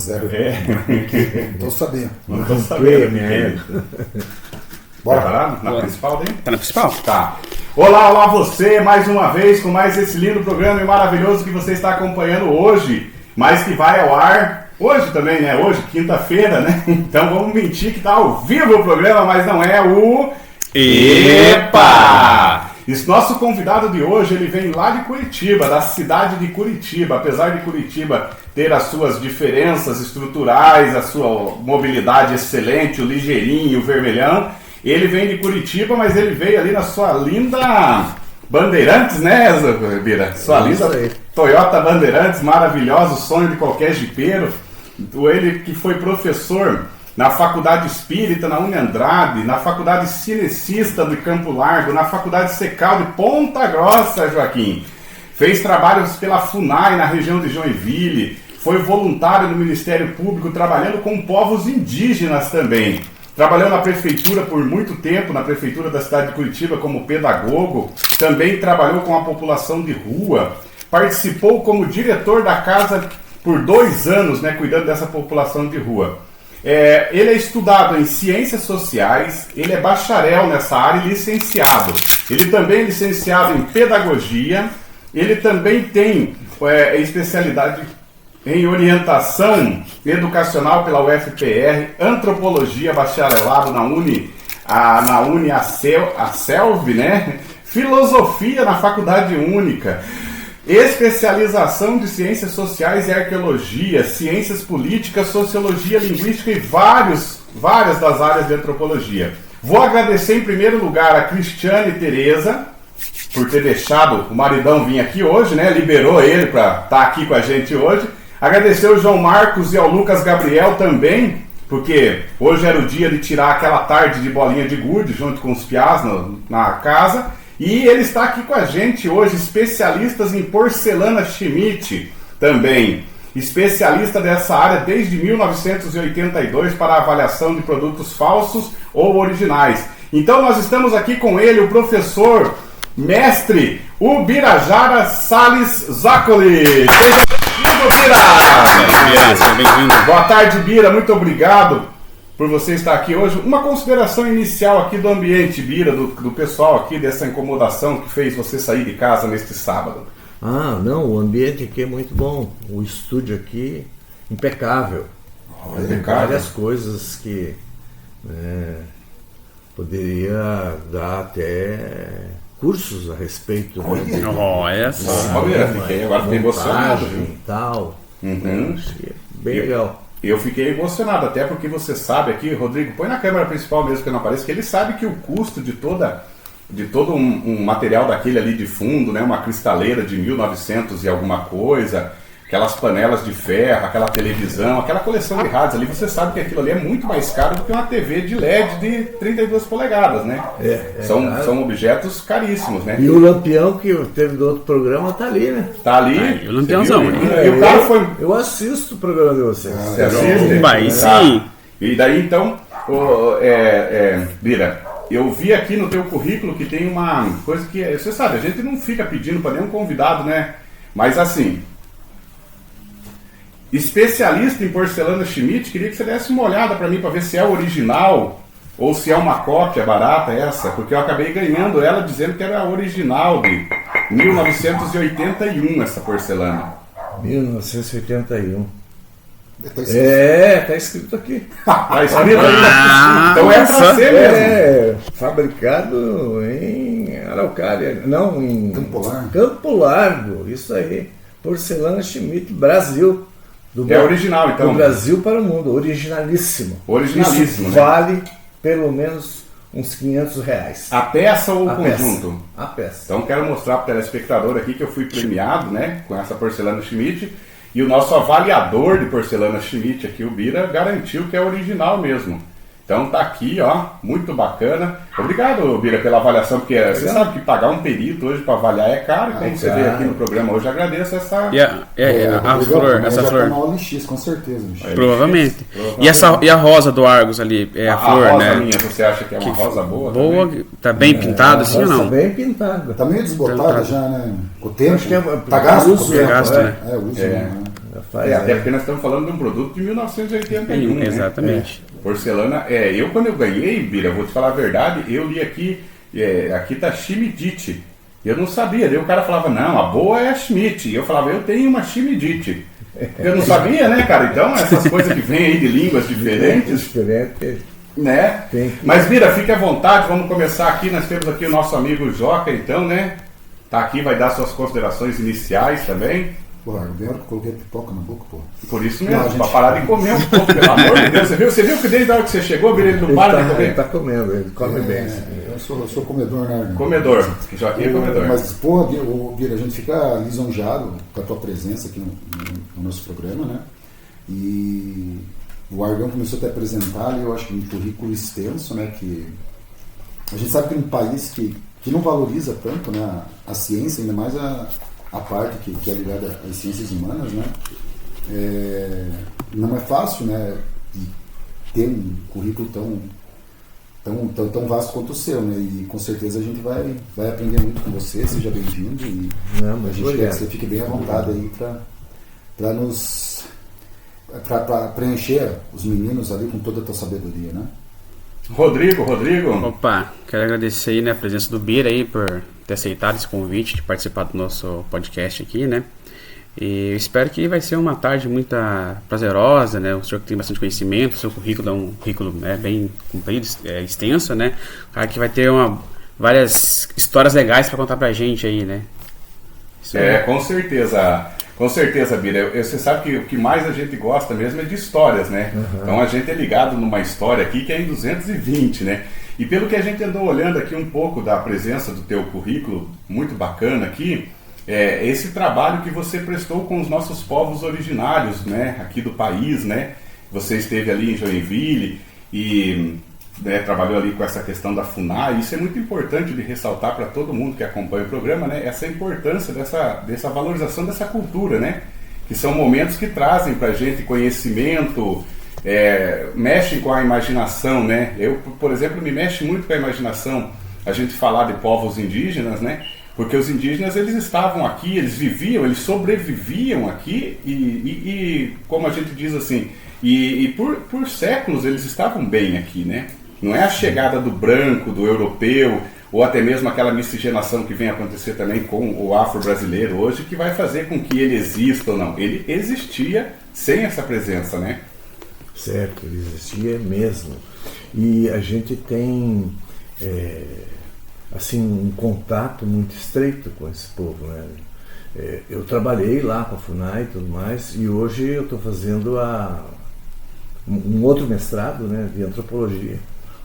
Zero. Tô sabendo. Não tô sabendo, minha. Bora. Preparado? Na principal daí? Tá na principal? Tá. Olá você, mais uma vez, com mais esse lindo programa e maravilhoso que você está acompanhando hoje, mas que vai ao ar hoje também, né? Hoje, quinta-feira, né? Então vamos mentir que tá ao vivo o programa, mas não é o... Epa! Esse nosso convidado de hoje, ele vem lá de Curitiba, da cidade de Curitiba. Apesar de Curitiba ter as suas diferenças estruturais, a sua mobilidade excelente, o ligeirinho, o vermelhão, ele vem de Curitiba, mas ele veio ali na sua linda Bandeirantes, né, Bira? Sua linda Toyota Bandeirantes, maravilhosa, o sonho de qualquer jipeiro. Ele que foi professor na Faculdade Espírita, na Uniandrade, na Faculdade Cinecista de Campo Largo, na Faculdade Secal de Ponta Grossa, Joaquim. Fez trabalhos pela FUNAI na região de Joinville, foi voluntário no Ministério Público, trabalhando com povos indígenas também. Trabalhou na prefeitura por muito tempo, na prefeitura da cidade de Curitiba como pedagogo, também trabalhou com a população de rua, participou como diretor da casa por 2 anos, né, cuidando dessa população de rua. Ele é estudado em Ciências Sociais, ele é bacharel nessa área e licenciado. Ele também é licenciado em Pedagogia, ele também tem especialidade em Orientação Educacional pela UFPR, Antropologia, bacharelado na UniAselv, né? Filosofia na Faculdade Única. Especialização de Ciências Sociais e Arqueologia, Ciências Políticas, Sociologia Linguística e várias das áreas de Antropologia. Vou agradecer em primeiro lugar a Cristiane Tereza por ter deixado o maridão vir aqui hoje, né? Liberou ele para estar aqui com a gente hoje. Agradecer ao João Marcos e ao Lucas Gabriel também, porque hoje era o dia de tirar aquela tarde de bolinha de gude junto com os piás na casa. E ele está aqui com a gente hoje, especialistas em porcelana Schmidt também. Especialista dessa área desde 1982 para avaliação de produtos falsos ou originais. Então nós estamos aqui com ele, o professor, mestre Ubirajara Salles Zacoli. Seja bem-vindo, Bira! Seja bem-vindo. Boa tarde, Bira. Muito obrigado por você estar aqui hoje. Uma consideração inicial aqui do ambiente, Bira, do pessoal aqui, dessa incomodação que fez você sair de casa neste sábado. Não, o ambiente aqui é muito bom. O estúdio aqui, impecável. Tem várias coisas que poderia dar até cursos a respeito. Olha só. Agora fiquei emocionado. E tal. Achei bem E legal. Eu fiquei emocionado, até porque você sabe aqui, Rodrigo, põe na câmera principal mesmo que não apareça, que ele sabe que o custo de todo um material daquele ali de fundo, né, uma cristaleira de 1900 e alguma coisa, aquelas panelas de ferro, aquela televisão, aquela coleção de rádios ali, você sabe que aquilo ali é muito mais caro do que uma TV de LED de 32 polegadas, né? São objetos caríssimos, né? E o lampião que teve do outro programa tá ali, né? Tá ali. o lampiãozão. E o cara foi... Eu assisto o programa de vocês. Você assiste? Vai, sim. E daí então, Bira, eu vi aqui no teu currículo que tem uma coisa que, você sabe, a gente não fica pedindo para nenhum convidado, né? Mas assim, especialista em porcelana Schmidt, queria que você desse uma olhada para mim para ver se é original ou se é uma cópia barata essa, porque eu acabei ganhando ela dizendo que era a original de 1981 essa porcelana. 1981. Tá escrito. Tá escrito aqui. Tá escrito aí. Então é pra ser mesmo. Fabricado em Araucária, não, em Campo Largo, isso aí. Porcelana Schmidt, Brasil. É original, então. Do Brasil para o mundo, originalíssimo. Originalíssimo, isso né? vale pelo menos uns R$500. A peça ou o A conjunto? A peça. Então quero mostrar para o telespectador aqui que eu fui premiado, né, com essa porcelana Schmidt. E o nosso avaliador de porcelana Schmidt aqui, o Bira, garantiu que é original mesmo. Então tá aqui, ó, muito bacana. Obrigado, Bira, pela avaliação, porque você sabe que pagar um perito hoje para avaliar é caro. Então você veio aqui no programa hoje, agradeço essa... A flor, essa flor. Tá no LX, com certeza, bicho. Provavelmente. E a rosa do Argos ali, a flor, rosa né? minha, você acha que é uma rosa boa? Boa, também? tá bem pintada assim ou Tá não? bem pintado. Tá meio desbotada já, né? Com o tempo. Acho que tá gasto uso, com o tempo, gasto, né? uso, né? Já Faz, até porque nós estamos falando de um produto de 1981, né? Exatamente. Porcelana, eu quando eu ganhei, Bira, vou te falar a verdade, eu li aqui, aqui tá Schmidite. Eu não sabia, daí o cara falava, não, a boa é a Schmidt. E eu falava, eu tenho uma Schmidite. Eu não sabia, né, cara? Então, essas coisas que vêm aí de línguas diferentes, Diferente. né? Mas, Bira, fique à vontade, vamos começar aqui. Nós temos aqui o nosso amigo Joca, então, né? Tá aqui, vai dar suas considerações iniciais também. Porra, eu que coloquei pipoca na boca, pô. Por isso mesmo, Não, pra parar de comer um pouco, pelo amor de Deus. Você viu que desde a hora que você chegou, Bira, ele não para de comer? Ele tá comendo, ele come bem. Eu sou comedor, né? Comedor, Joaquim é comedor. Mas, porra, Bira, a gente fica lisonjeado com a tua presença aqui no nosso programa, né? E o Argão começou a te apresentar ali, eu acho que um currículo extenso, né? Que a gente sabe que num país que não valoriza tanto, né, a ciência, ainda mais a parte que é ligada às ciências humanas, né? Não é fácil, né, de ter um currículo tão vasto quanto o seu, né? E com certeza a gente vai aprender muito com você. Seja bem-vindo e a gente quer que você fique bem à vontade aí para preencher os meninos ali com toda a tua sabedoria, né? Rodrigo. Opa, quero agradecer aí, né, a presença do Bira aí por ter aceitado esse convite de participar do nosso podcast aqui, né? E eu espero que vai ser uma tarde muito prazerosa, né? O senhor que tem bastante conhecimento, o seu currículo é um currículo, né, bem comprido, extenso, né? O cara que vai ter várias histórias legais para contar pra gente aí, né? Isso Com certeza. Com certeza, Bira. Você sabe que o que mais a gente gosta mesmo é de histórias, né? Uhum. Então a gente é ligado numa história aqui que é em 220, né? E pelo que a gente andou olhando aqui um pouco da presença do teu currículo, muito bacana aqui, esse trabalho que você prestou com os nossos povos originários, né? Aqui do país, né? Você esteve ali em Joinville e trabalhou ali com essa questão da FUNAI. Isso é muito importante de ressaltar para todo mundo que acompanha o programa, né? Essa importância dessa valorização dessa cultura, né? Que são momentos que trazem para a gente conhecimento, mexem com a imaginação, né? Eu, por exemplo, me mexe muito com a imaginação a gente falar de povos indígenas, né? Porque os indígenas, eles estavam aqui, eles viviam, eles sobreviviam aqui e como a gente diz assim, e por séculos eles estavam bem aqui, né? Não é a chegada do branco, do europeu, ou até mesmo aquela miscigenação que vem acontecer também com o afro-brasileiro hoje, que vai fazer com que ele exista ou não. Ele existia sem essa presença, né? Certo, ele existia mesmo. E a gente tem assim, um contato muito estreito com esse povo, né? Eu trabalhei lá com a FUNAI e tudo mais, e hoje eu estou fazendo um outro mestrado, né, de antropologia,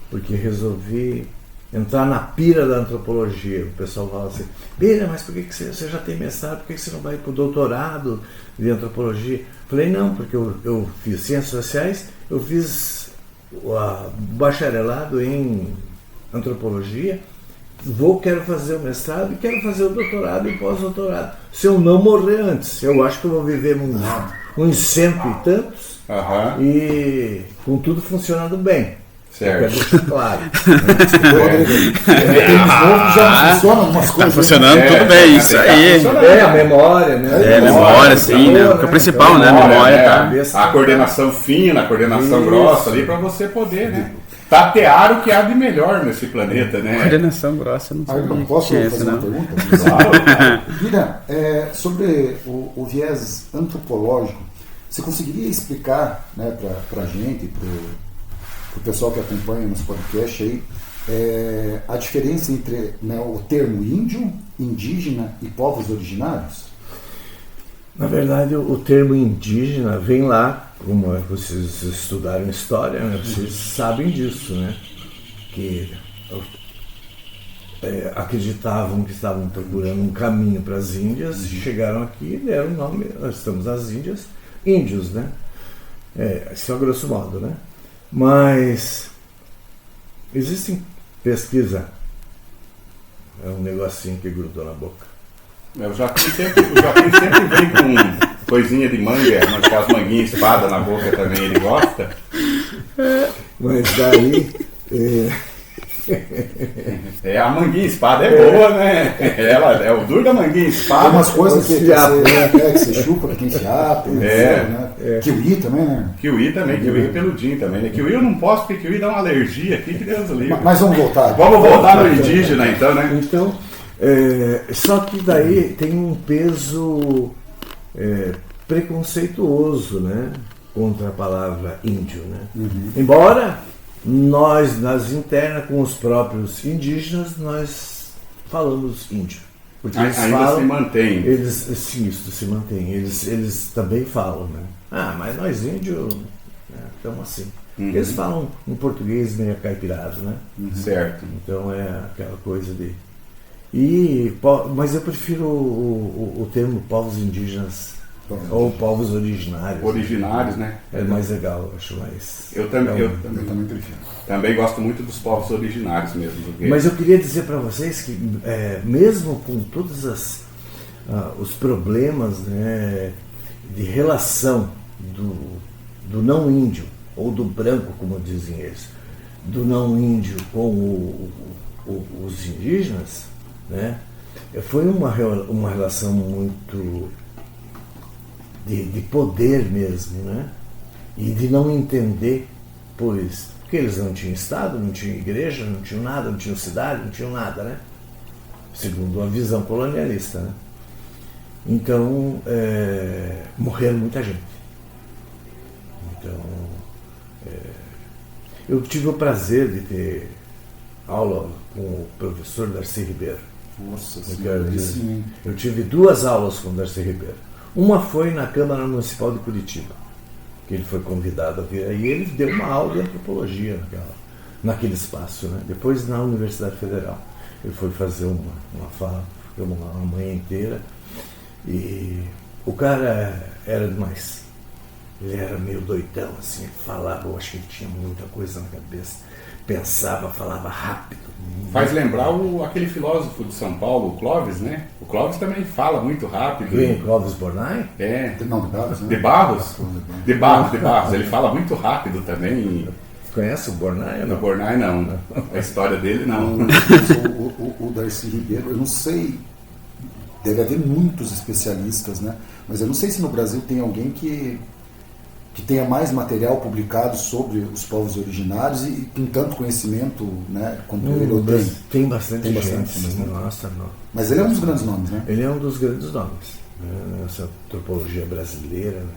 porque resolvi entrar na pira da antropologia. O pessoal fala assim, Bira, mas por que você já tem mestrado, por que você não vai para o doutorado de antropologia? Falei, não, porque eu fiz ciências sociais, eu fiz o bacharelado em antropologia, quero fazer o mestrado e quero fazer o doutorado e pós-doutorado. Se eu não morrer antes, eu acho que eu vou viver uns 100 e tantos, e com tudo funcionando bem. Certo. Claro. Já funcionam algumas coisas. Tá funcionando tudo bem, isso aí. A memória, né? A memória, sim, né? O principal, né? A memória, tá? A coordenação fina, a coordenação grossa ali, para você poder, né? Tatear o que há de melhor nesse planeta, né? Coordenação grossa, não sei. Não posso fazer uma pergunta? Claro. Bira, sobre o viés antropológico, você conseguiria explicar, né, para a gente, para o pessoal que acompanha nosso podcast aí, a diferença entre, né, o termo índio, indígena e povos originários? Na verdade, o termo indígena vem lá, como vocês estudaram história, né, vocês sabem disso, né? Que acreditavam que estavam procurando um caminho para as Índias, chegaram aqui e deram o nome, nós estamos nas Índias, índios, né? Isso é grosso modo, né? Mas existem pesquisa, é um negocinho que grudou na boca. O Joaquim sempre vem com coisinha de manga, com as manguinhas espada na boca também, ele gosta. Mas daí A manguinha espada é boa, né? Ela é o duro da manguinha espada. Tem umas coisas que fiapo, que você chupa, que tem fiapo, né? Kiwi também, né? Kiwi também, kiwi peludinho também, né? Kiwi eu não posso, porque kiwi dá uma alergia aqui, que Deus livre. Mas vamos voltar. Vamos voltar no indígena então, né? Então, só que daí tem um peso preconceituoso, né? Contra a palavra índio, né? Embora nós, nas internas com os próprios indígenas, nós falamos índio. Porque eles Ainda falam, se mantém. Sim, isso se mantém. Eles também falam, né? Mas nós índios estamos assim. Eles falam um português meio caipirado, né? Certo. Então é aquela coisa de... mas eu prefiro o termo povos indígenas ou povos originários. Originários, né? É mais legal, eu acho mais... Eu também prefiro. Também gosto muito dos povos originários mesmo. Porque... Mas eu queria dizer para vocês que mesmo com todos os problemas, né, de relação do não índio, ou do branco, como dizem eles, do não índio com os indígenas, né, foi uma relação muito de poder mesmo, né, e de não entender, porque eles não tinham Estado, não tinham igreja, não tinham nada, não tinham cidade, não tinham nada, né? Segundo a visão colonialista, né? Então, morreram muita gente. Então, eu tive o prazer de ter aula com o professor Darcy Ribeiro. Nossa Eu tive 2 aulas com o Darcy Ribeiro. Uma foi na Câmara Municipal de Curitiba, que ele foi convidado a vir, e ele deu uma aula de antropologia naquele espaço, né? Depois na Universidade Federal ele foi fazer uma fala, uma manhã inteira, e o cara era demais. Ele era meio doidão, assim, falava, eu acho que ele tinha muita coisa na cabeça, pensava, falava rápido. Faz lembrar aquele filósofo de São Paulo, o Clóvis, né? O Clóvis também fala muito rápido. Quem? Clóvis Bornai? Não, de Barros, né? De Barros? De Barros. Ele fala muito rápido também. Conhece o Bornai? O Bornai não. A história dele não. O Darcy Ribeiro, eu não sei, deve haver muitos especialistas, né? Mas eu não sei se no Brasil tem alguém que tenha mais material publicado sobre os povos originários e com tanto conhecimento, né, quanto ele tem. Tem bastante gente. Mas Nossa, não. Mas ele é um dos grandes nomes, né? Ele é um dos grandes nomes, né? Nessa antropologia brasileira, né?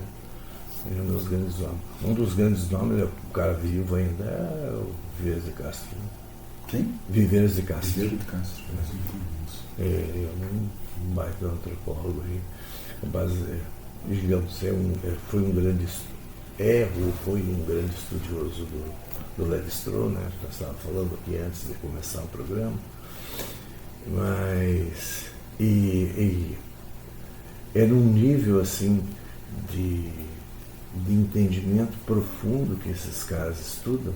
Ele é um dos grandes nomes. Um dos grandes nomes, o cara vivo ainda, é o Viveiros de Castro. Né? Quem? Viveiros de Castro. Viveiros de Castro. Ele é um baita antropólogo aí. Digamos, foi um grande foi um grande estudioso do Lévi-Strauss, né? Nós estávamos falando aqui antes de começar o programa. Mas é num nível assim de entendimento profundo que esses caras estudam,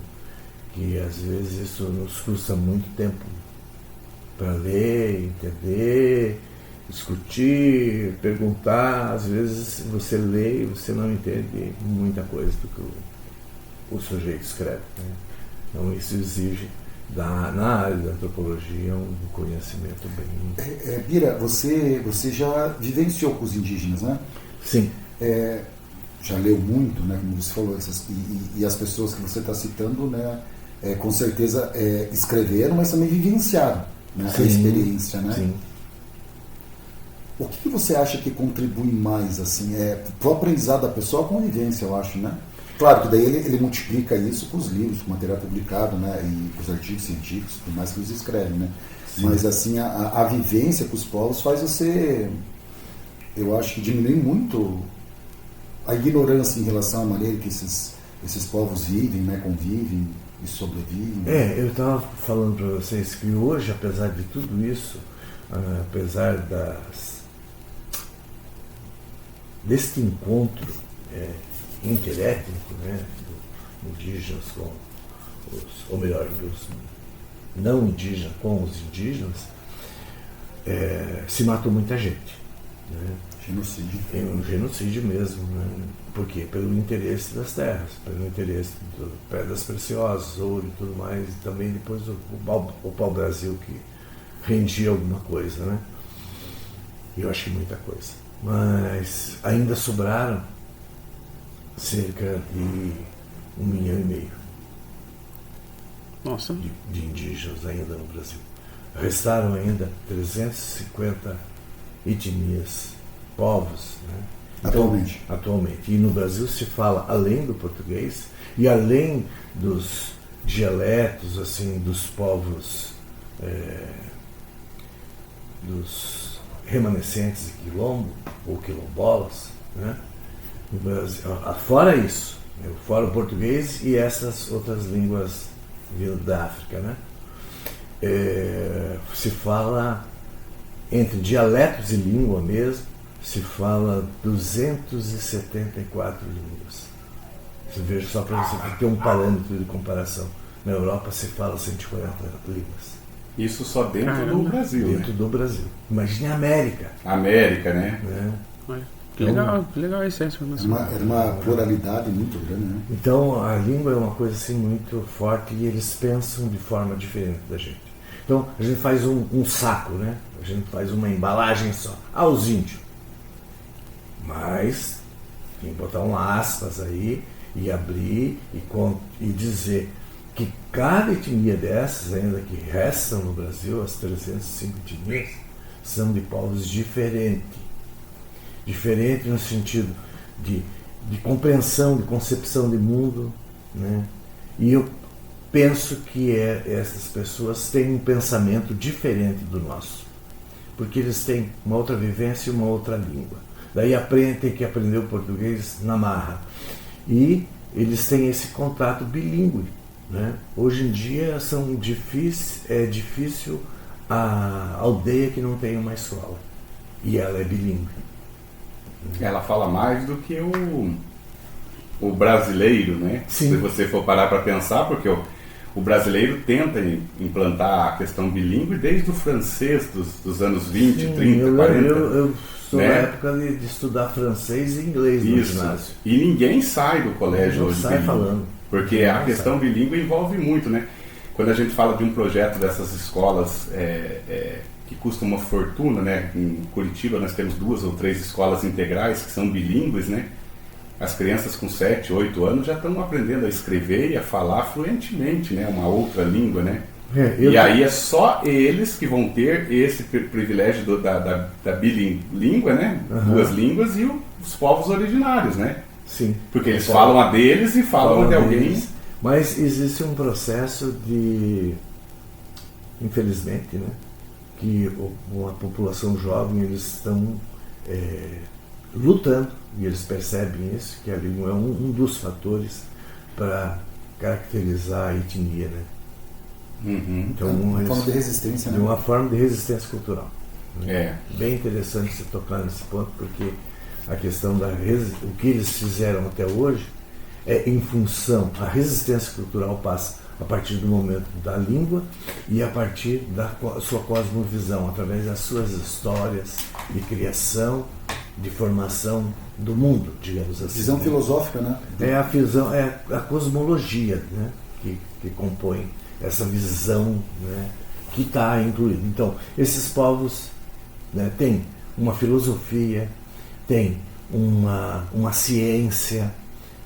que às vezes isso nos custa muito tempo para ler, entender, discutir, perguntar. Às vezes você lê e você não entende muita coisa do que o sujeito escreve, né? Então isso exige na área da antropologia um conhecimento bem... Bira, você já vivenciou com os indígenas, né? Sim. Já leu muito, né, como você falou, e as pessoas que você está citando, né, com certeza escreveram, mas também vivenciaram, né, a experiência, né? Sim. O que você acha que contribui mais, assim, para o aprendizado da pessoa, a convivência, eu acho, né? Claro que daí ele multiplica isso com os livros, com o material publicado, né, e com os artigos científicos, por mais que eles escrevem, né? Sim. Mas assim, a vivência com os povos faz você, eu acho que diminui muito a ignorância em relação à maneira que esses povos vivem, né, convivem e sobrevivem. Eu estava falando para vocês que hoje, apesar de tudo isso, apesar deste encontro interétnico, né, dos indígenas com ou melhor, dos não indígenas com os indígenas, se matou muita gente. né? Genocídio. É um genocídio mesmo, né? Por quê? Pelo interesse das terras, pelo interesse de pedras preciosas, ouro e tudo mais, e também depois o pau-brasil que rendia alguma coisa, né? Eu acho que muita coisa. Mas ainda sobraram cerca de 1,5 milhão Nossa. de indígenas ainda no Brasil. Restaram ainda 350 etnias, povos, né? Atualmente. E no Brasil se fala, além do português, e além dos dialetos, assim, dos povos, dos remanescentes de quilombo, ou quilombolas, né? No Brasil, fora isso, fora o português e essas outras línguas vindo da África, né? Se fala, entre dialetos e língua mesmo, se fala 274 línguas. Você veja, só para você ter um parâmetro de comparação. Na Europa se fala 140 línguas. Isso só dentro do Brasil, Dentro do Brasil. Imagine a América. América, né? Olha, que legal essa informação. É uma pluralidade muito grande, né? Então, a língua é uma coisa assim muito forte e eles pensam de forma diferente da gente. Então, a gente faz um saco, né? A gente faz uma embalagem só. Os índios. Mas tem que botar um aspas aí e abrir e dizer que cada etnia dessas, ainda que restam no Brasil, as 305 etnias, são de povos diferentes. Diferente no sentido de compreensão, de concepção de mundo, né? E eu penso que essas pessoas têm um pensamento diferente do nosso, porque eles têm uma outra vivência e uma outra língua. Daí tem que aprender o português na marra. E eles têm esse contato bilíngue, né? Hoje em dia é difícil a aldeia que não tem uma escola. E ela é bilíngue. Ela fala mais do que o brasileiro, né? Sim. Se você for parar para pensar, porque o brasileiro tenta implantar a questão bilíngue desde o francês dos anos 20, Sim, 30, 40. Eu sou né? na época de estudar francês e inglês no ginásio. E ninguém sai do colégio Não hoje sai bilíngue, falando. porque a questão bilíngue envolve muito, né? Quando a gente fala de um projeto dessas escolas que custa uma fortuna, né? Em Curitiba nós temos 2 ou 3 escolas integrais que são bilíngues, né? As crianças com 7, 8 anos já estão aprendendo a escrever e a falar fluentemente, né? Uma outra língua, né? E aí é só eles que vão ter esse privilégio da bilíngue, né? Uhum. 2 línguas e os povos originários, né? Sim. Porque eles falam a deles e falam a de alguém. Deles. Mas existe um processo de, infelizmente, né? Que a população jovem, eles estão lutando, e eles percebem isso, que a língua é um dos fatores para caracterizar a etnia, né? Uhum. Então, Uma forma de resistência, né? Uma forma de resistência cultural. É. Bem interessante você tocar nesse ponto, porque a questão o que eles fizeram até hoje é em função, a resistência cultural passa a partir do momento da língua e a partir da sua cosmovisão, através das suas histórias de criação, de formação do mundo, digamos assim. Visão filosófica, né? É a visão, é a cosmologia, né? que compõe essa visão, né? Que está incluída. Então, esses povos, né, têm uma filosofia, têm uma ciência,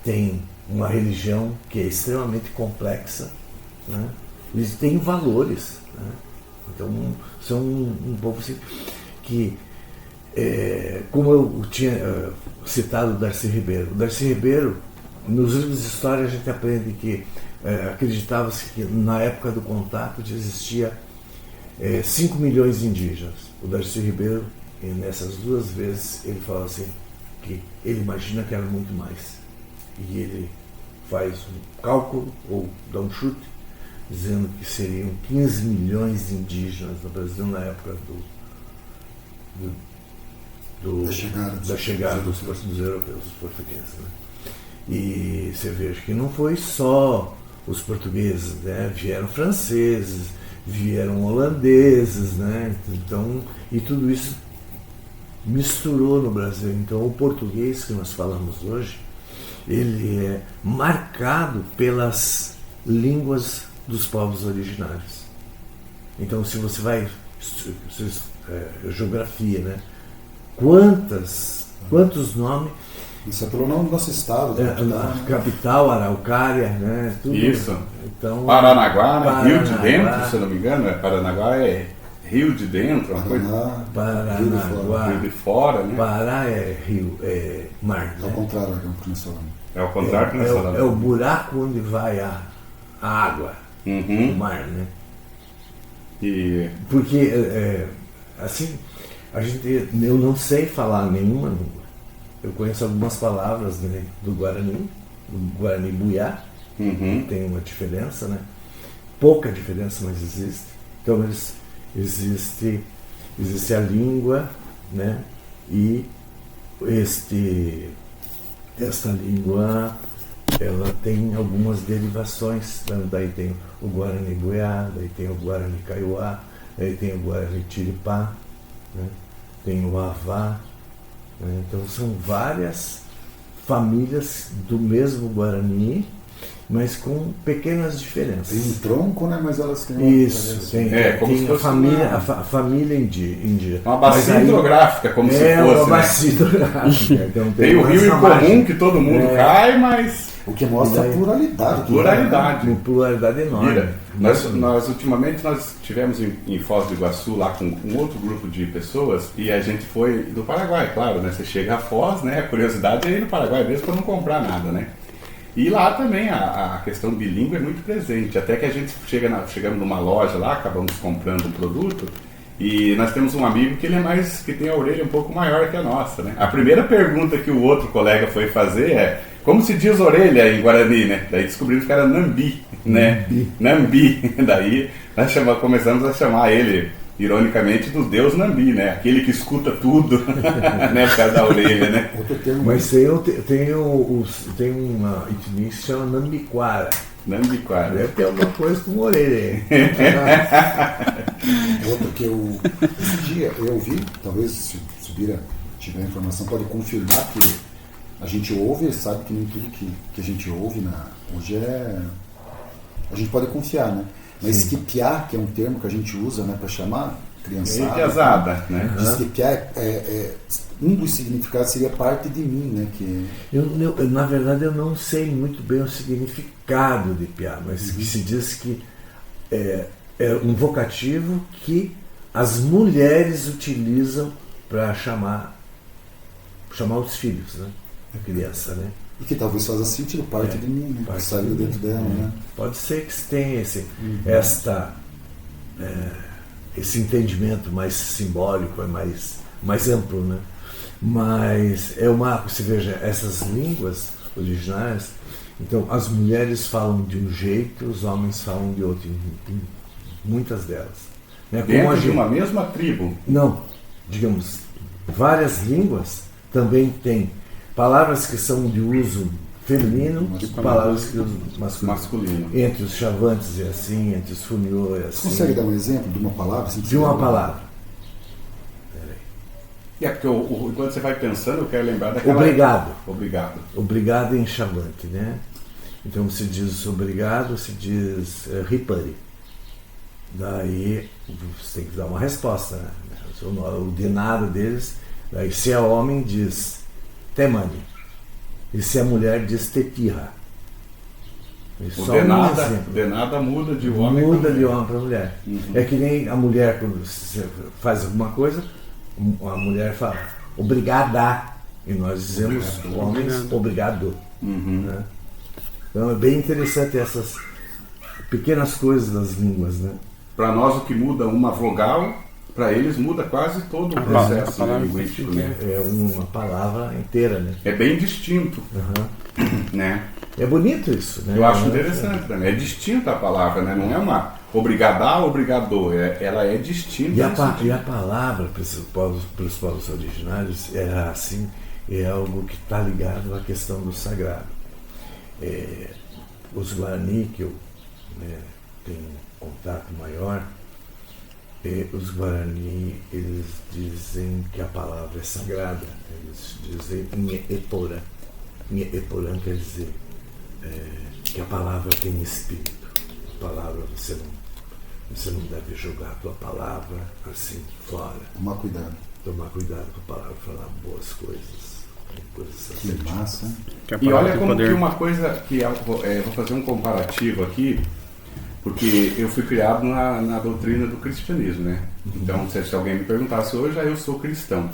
têm uma religião que é extremamente complexa, né? Eles têm valores, né? Então, são um povo assim, que, como eu tinha citado o Darcy Ribeiro. O Darcy Ribeiro, nos livros de história, a gente aprende que acreditava-se que na época do contato existia 5 milhões de indígenas. O Darcy Ribeiro, nessas 2 vezes, ele fala assim, que ele imagina que era muito mais. E ele faz um cálculo, ou dá um chute, dizendo que seriam 15 milhões de indígenas no Brasil na época da chegada dos europeus, dos portugueses, né? E você veja que não foi só os portugueses, né? Vieram franceses, vieram holandeses, né? Então, e tudo isso misturou no Brasil. Então o português que nós falamos hoje, ele é marcado pelas línguas dos povos originários. Então se você vai geografia, né? Quantos nomes? Isso é pelo nome do nosso estado. Capital, Araucária, né? Tudo. Isso. Então, Paranaguá, né? Rio de Paranaguá. Dentro, se eu não me engano. Paranaguá é Rio de Dentro, uma coisa. Paranaguá. Rio de Fora, né? Pará é rio, é mar. Ao Né? contrário, Argão, que nós falamos. É o contrário que nós falamos. É o buraco onde vai a água, o Uhum. mar, né? E Porque, assim, eu não sei falar nenhuma língua. Eu conheço algumas palavras, né, do Guarani Buiá, uhum. tem uma diferença, né? Pouca diferença, mas existe. Então, existe a língua, né? E esta língua, ela tem algumas derivações. Daí tem o Guarani Buiá, daí tem o Guarani Kaiowá, daí tem o Guarani Tiripá, né? Tem o Avá, né? Então são várias famílias do mesmo Guarani, mas com pequenas diferenças. Tem um tronco, né? Mas elas têm uma Isso, variação. como se tem a fosse família, uma- a família índia. Uma bacia hidrográfica, como se É fosse, uma né? bacia hidrográfica. Então, Tem o rio em essa comum margem. que todo mundo É. cai, mas O que mostra E a daí- pluralidade. a pluralidade. Uma pluralidade enorme. Mira, nós ultimamente nós tivemos em Foz do Iguaçu lá com um outro grupo de pessoas e a gente foi do Paraguai, claro, né? Você chega a Foz, né? A curiosidade é ir no Paraguai mesmo para não comprar nada, né? E lá também a questão bilíngue é muito presente. Até que a gente chegamos numa loja lá, acabamos comprando um produto e nós temos um amigo que que tem a orelha um pouco maior que a nossa, né? A primeira pergunta que o outro colega foi fazer é: como se diz orelha em Guarani, né? Daí descobrimos que era Nambi, né? Nambi. Daí nós começamos a chamar ele, ironicamente, do Deus Nambi, né? Aquele que escuta tudo, né? Por causa da orelha, né? Outro termo, Mas tem uma etnia que se chama Nambiquara. Nambiquara. Deve ter alguma coisa com orelha aí. outro que esse dia eu ouvi, talvez se Bira tiver informação, pode confirmar que a gente ouve, sabe que nem tudo que a gente ouve hoje a gente pode confiar, né? Mas esquipiar, que é um termo que a gente usa, né, para chamar criançada. Piazada, né? Esquipiar um dos significados seria parte de mim, né? Na verdade, eu não sei muito bem o significado de piá, mas que se diz que é um vocativo que as mulheres utilizam para chamar os filhos, né? A criança, né? E que talvez faça sentido, parte de mim, né? Parte Saiu de dentro mim. dela, né? Pode ser que tenha esse entendimento mais simbólico, mais amplo, né? Mas você veja, essas línguas originárias, então as mulheres falam de um jeito, os homens falam de outro, em muitas delas. Né? Dentro de uma mesma tribo. Não, digamos, várias línguas também têm palavras que são de uso feminino e palavras que usam masculino. Entre os chavantes é assim, entre os funiô é Você assim. consegue dar um exemplo de uma palavra? Assim, De uma palavra. É porque enquanto você vai pensando, eu quero lembrar daquela... Obrigado. Obrigado. Obrigado em chavante, né? Então se diz obrigado, se diz ripari. Daí você tem que dar uma resposta, né? O denado deles, daí se é homem diz temani. E se a mulher diz tetira. O denada muda de homem muda para de homem para mulher. É que nem a mulher, quando você faz alguma coisa, a mulher fala obrigada. E nós dizemos, homens, obrigado. Né? Então é bem interessante essas pequenas coisas das línguas, né? Para nós, o que muda uma vogal, para eles muda quase todo o processo linguístico, né? É uma palavra inteira, né? É bem distinto, né? É bonito isso, né? Eu acho interessante, né? É distinta a palavra, né? Não é uma obrigadá, obrigador. Ela é distinta. E a palavra para os povos originários é algo que está ligado à questão do sagrado. Os Guarani, que eu tenho contato maior, os Guarani, eles dizem que a palavra é sagrada. Eles dizem Nheporã. Nheporã quer dizer que a palavra tem espírito. A palavra você não deve jogar a tua palavra assim fora. Tomar cuidado. Tomar cuidado com a palavra, falar boas coisas. Coisas Que assertivas. massa. Que a E palavra olha tem como poder. que uma coisa que vou fazer um comparativo aqui, porque eu fui criado na doutrina do cristianismo, né? Então, se alguém me perguntasse hoje, eu sou cristão.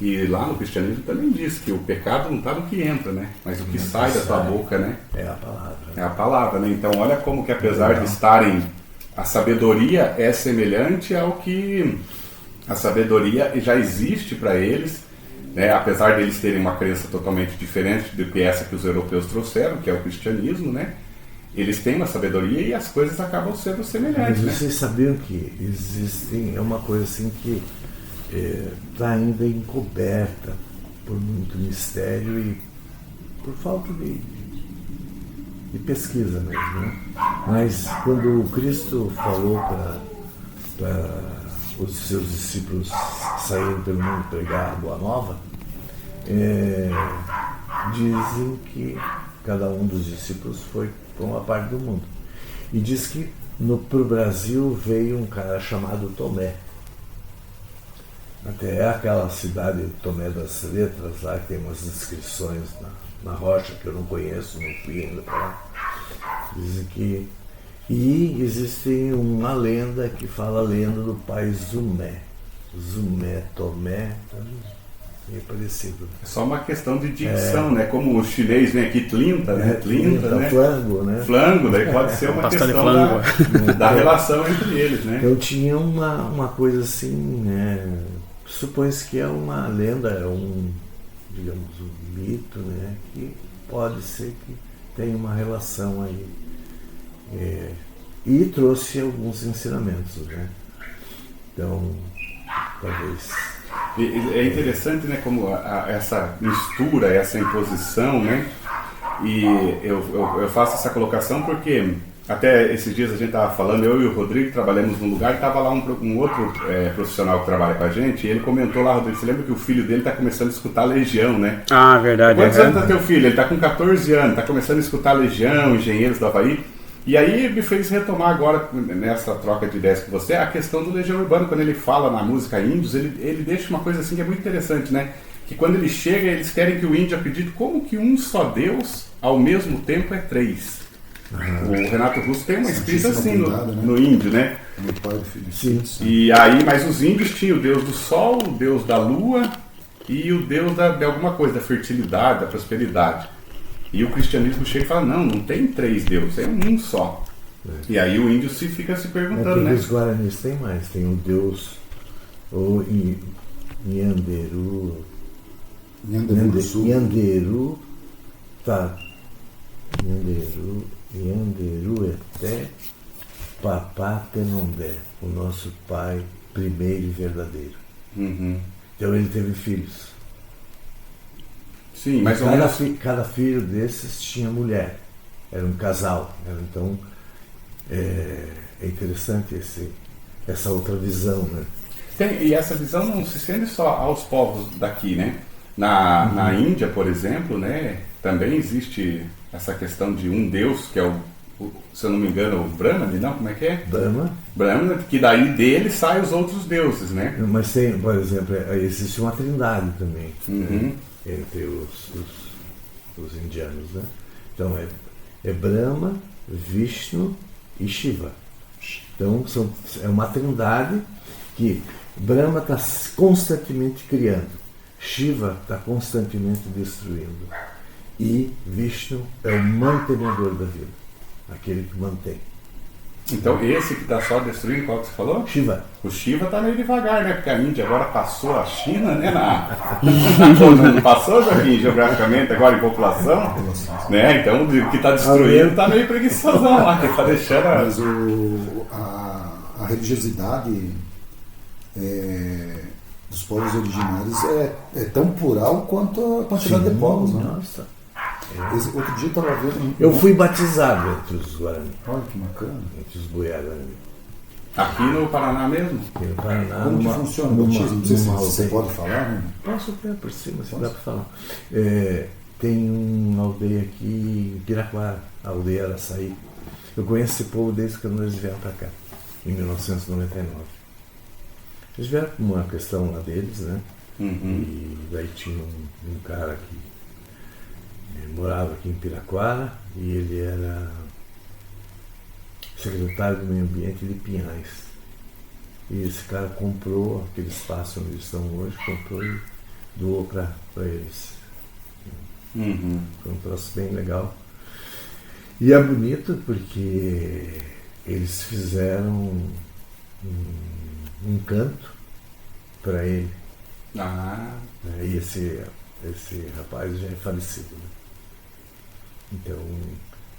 E lá no cristianismo também diz que o pecado não está no que entra, né? Mas o que sai da tua boca, né? É a palavra. É a palavra, né? Então, olha como que apesar de estarem... A sabedoria é semelhante ao que... A sabedoria já existe para eles, né? Apesar de eles terem uma crença totalmente diferente do que essa que os europeus trouxeram, que é o cristianismo, né? Eles têm uma sabedoria e as coisas acabam sendo semelhantes, Mas né? vocês sabiam que existem, é uma coisa assim que está ainda encoberta por muito mistério e por falta de pesquisa mesmo, né? Mas quando o Cristo falou para os seus discípulos saírem pelo mundo pregar a Boa Nova, dizem que cada um dos discípulos foi para uma parte do mundo. E diz que para o Brasil veio um cara chamado Tomé. Até aquela cidade Tomé das Letras, lá que tem umas inscrições na rocha que eu não conheço, não fui ainda para lá. Dizem que... E existe uma lenda que fala a lenda do pai Zumé. Zumé, Tomé, é parecido. É só uma questão de dicção, né? Como o chinês vem aqui, tlinta, né? Tlinta, né? Flango, né? Flango, daí pode ser uma Pastel de questão flango. da relação entre eles, né? Eu tinha uma coisa assim, né? Supõe-se que é uma lenda, é digamos, um mito, né? Que pode ser que tenha uma relação aí. E trouxe alguns ensinamentos, né? Então, talvez... É interessante, né, como essa mistura, essa imposição, né? E eu faço essa colocação porque até esses dias a gente estava falando, eu e o Rodrigo trabalhamos num lugar, estava lá um outro profissional que trabalha com a gente, e ele comentou lá, Rodrigo, você lembra que o filho dele está começando a escutar Legião, né? Ah, verdade. Quantos anos está teu filho? Ele está com 14 anos, está começando a escutar Legião, Engenheiros do Havaí. E aí me fez retomar agora, nessa troca de ideias com você, a questão do Legião Urbana. Quando ele fala na música Índios, ele deixa uma coisa assim que é muito interessante, né? Que quando ele chega, eles querem que o índio acredite como que um só Deus, ao mesmo tempo, é três. O Renato Russo tem uma escrita assim no índio, né? Meu pai e filho. Sim. E aí, mas os índios tinham o Deus do Sol, o Deus da Lua e o Deus de alguma coisa, da fertilidade, da prosperidade. E o cristianismo chega e fala, não tem três deuses, é um só. E aí o índio fica se perguntando, né? Os guaranis tem mais, tem o Deus, o Nhanderu, Nhanderu, tá, Nhanderu até Papá Tenondé, o nosso pai primeiro e verdadeiro. Uhum. Então ele teve filhos. Sim, mais ou menos. Cada filho desses tinha mulher. Era um casal. Então, é interessante essa outra visão, né? E essa visão não se estende só aos povos daqui, né? Na Índia, por exemplo, né, também existe essa questão de um Deus, que é se eu não me engano, o Brahman, não? Como é que é? Brahma, que daí dele saem os outros deuses, né? Mas tem, por exemplo, existe uma trindade também. Uhum. Né? Entre os indianos, né? Então é Brahma, Vishnu e Shiva. Então é uma trindade que Brahma está constantemente criando, Shiva está constantemente destruindo e Vishnu é o mantenedor da vida, aquele que mantém. Então esse que está só destruindo, qual que você falou? Shiva. O Shiva está meio devagar, né? Porque a Índia agora passou a China, né? Não passou, Joaquim, geograficamente, agora em população, né? Então o que está destruindo está meio preguiçosão lá, que está deixando... Mas a religiosidade dos povos originários é tão plural quanto a quantidade de povos, né? Nossa. Outro dia eu estava vendo... Eu fui batizado entre os Guarani. Olha que bacana. Entre os Goiarani. Aqui no Paraná mesmo? Aqui no Paraná. Como que funciona o batismo? Não sei se você pode falar, né? Posso até por cima, se dá para falar. Tem uma aldeia aqui em Piraquara, a aldeia Araçaí. Eu conheço esse povo desde que eles vieram para cá, em 1999. Eles vieram com uma questão lá deles, né? E daí tinha um cara que morava aqui em Piraquara e ele era secretário do Meio Ambiente de Pinhais. E esse cara comprou aquele espaço onde eles estão hoje, comprou e doou para eles. Foi um troço bem legal. E é bonito porque eles fizeram um canto para ele. E esse rapaz já é falecido. Né? Então,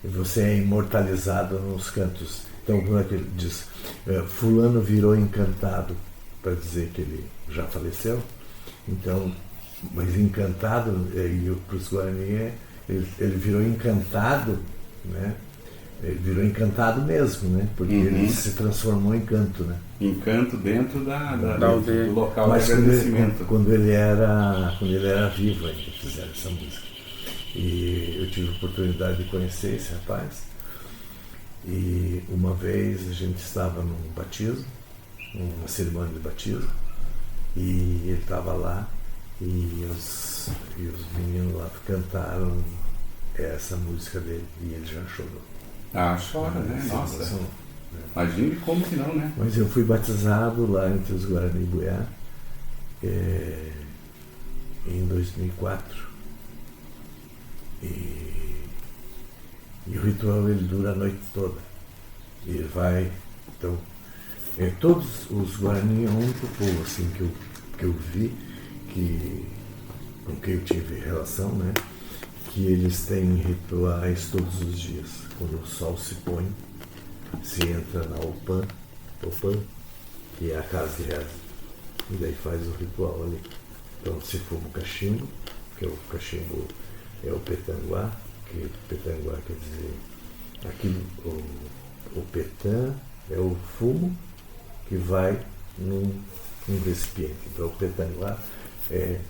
você é imortalizado nos cantos. Então, como é que ele diz? Fulano virou encantado, para dizer que ele já faleceu. Então, mas encantado, e para os Guarani, ele virou encantado, né? Ele virou encantado mesmo, né? Porque ele se transformou em canto, né? Encanto dentro do local mas de agradecimento. Quando ele era vivo ainda fizeram essa música. E eu tive a oportunidade de conhecer esse rapaz. E uma vez a gente estava num batismo, uma cerimônia de batismo, e ele estava lá. E os meninos lá cantaram essa música dele e ele já chorou. Chora, né? Nossa. Imagine como que não, né? Mas eu fui batizado lá entre os Guarani e Buiá em 2004. E o ritual ele dura a noite toda. E ele vai. Então, todos os Guarani é o único povo assim, que eu vi. Com quem eu tive relação, né? Que eles têm rituais todos os dias. Quando o sol se põe, se entra na Opã, que é a casa de reza, e daí faz o ritual ali. Então se fuma o cachimbo, que o cachimbo é o petanguá, que petanguá quer dizer aquilo, o petã é o fumo que vai num recipiente. Então o petanguá é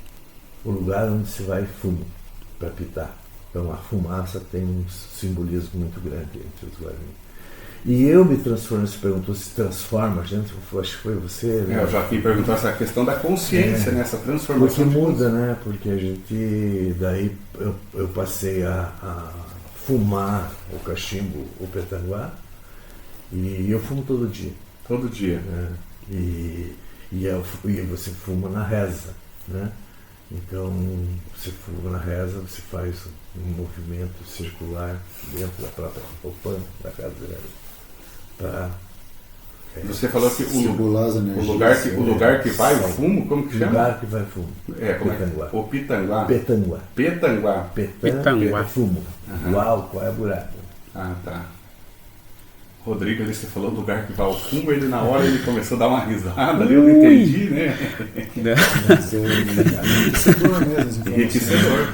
o lugar onde se vai fumo para pitar. Então a fumaça tem um simbolismo muito grande entre os Guarani. E eu me transformo, você perguntou se transforma, gente, acho que foi você. Né? Eu já aqui perguntou essa questão da consciência, né? Essa transformação. Porque muda, né? Porque a gente, daí eu passei a fumar o cachimbo, o petanguá, e eu fumo todo dia. Todo dia. Né? E você fuma na reza, né? Então, você fuma na reza, você faz um movimento circular dentro da própria Opã, da casa dela. Você falou que o lugar que vai o fumo, como que chama? O lugar que vai fumo. Petanguá. O Pitanguá. Petanguá. Pitanguá. Fumo. Uau, qual é a buraco? Tá. Rodrigo, ali você falou do lugar que vai o fumo, ele na hora ele começou a dar uma risada ali, eu não entendi, né? Enriquecedor.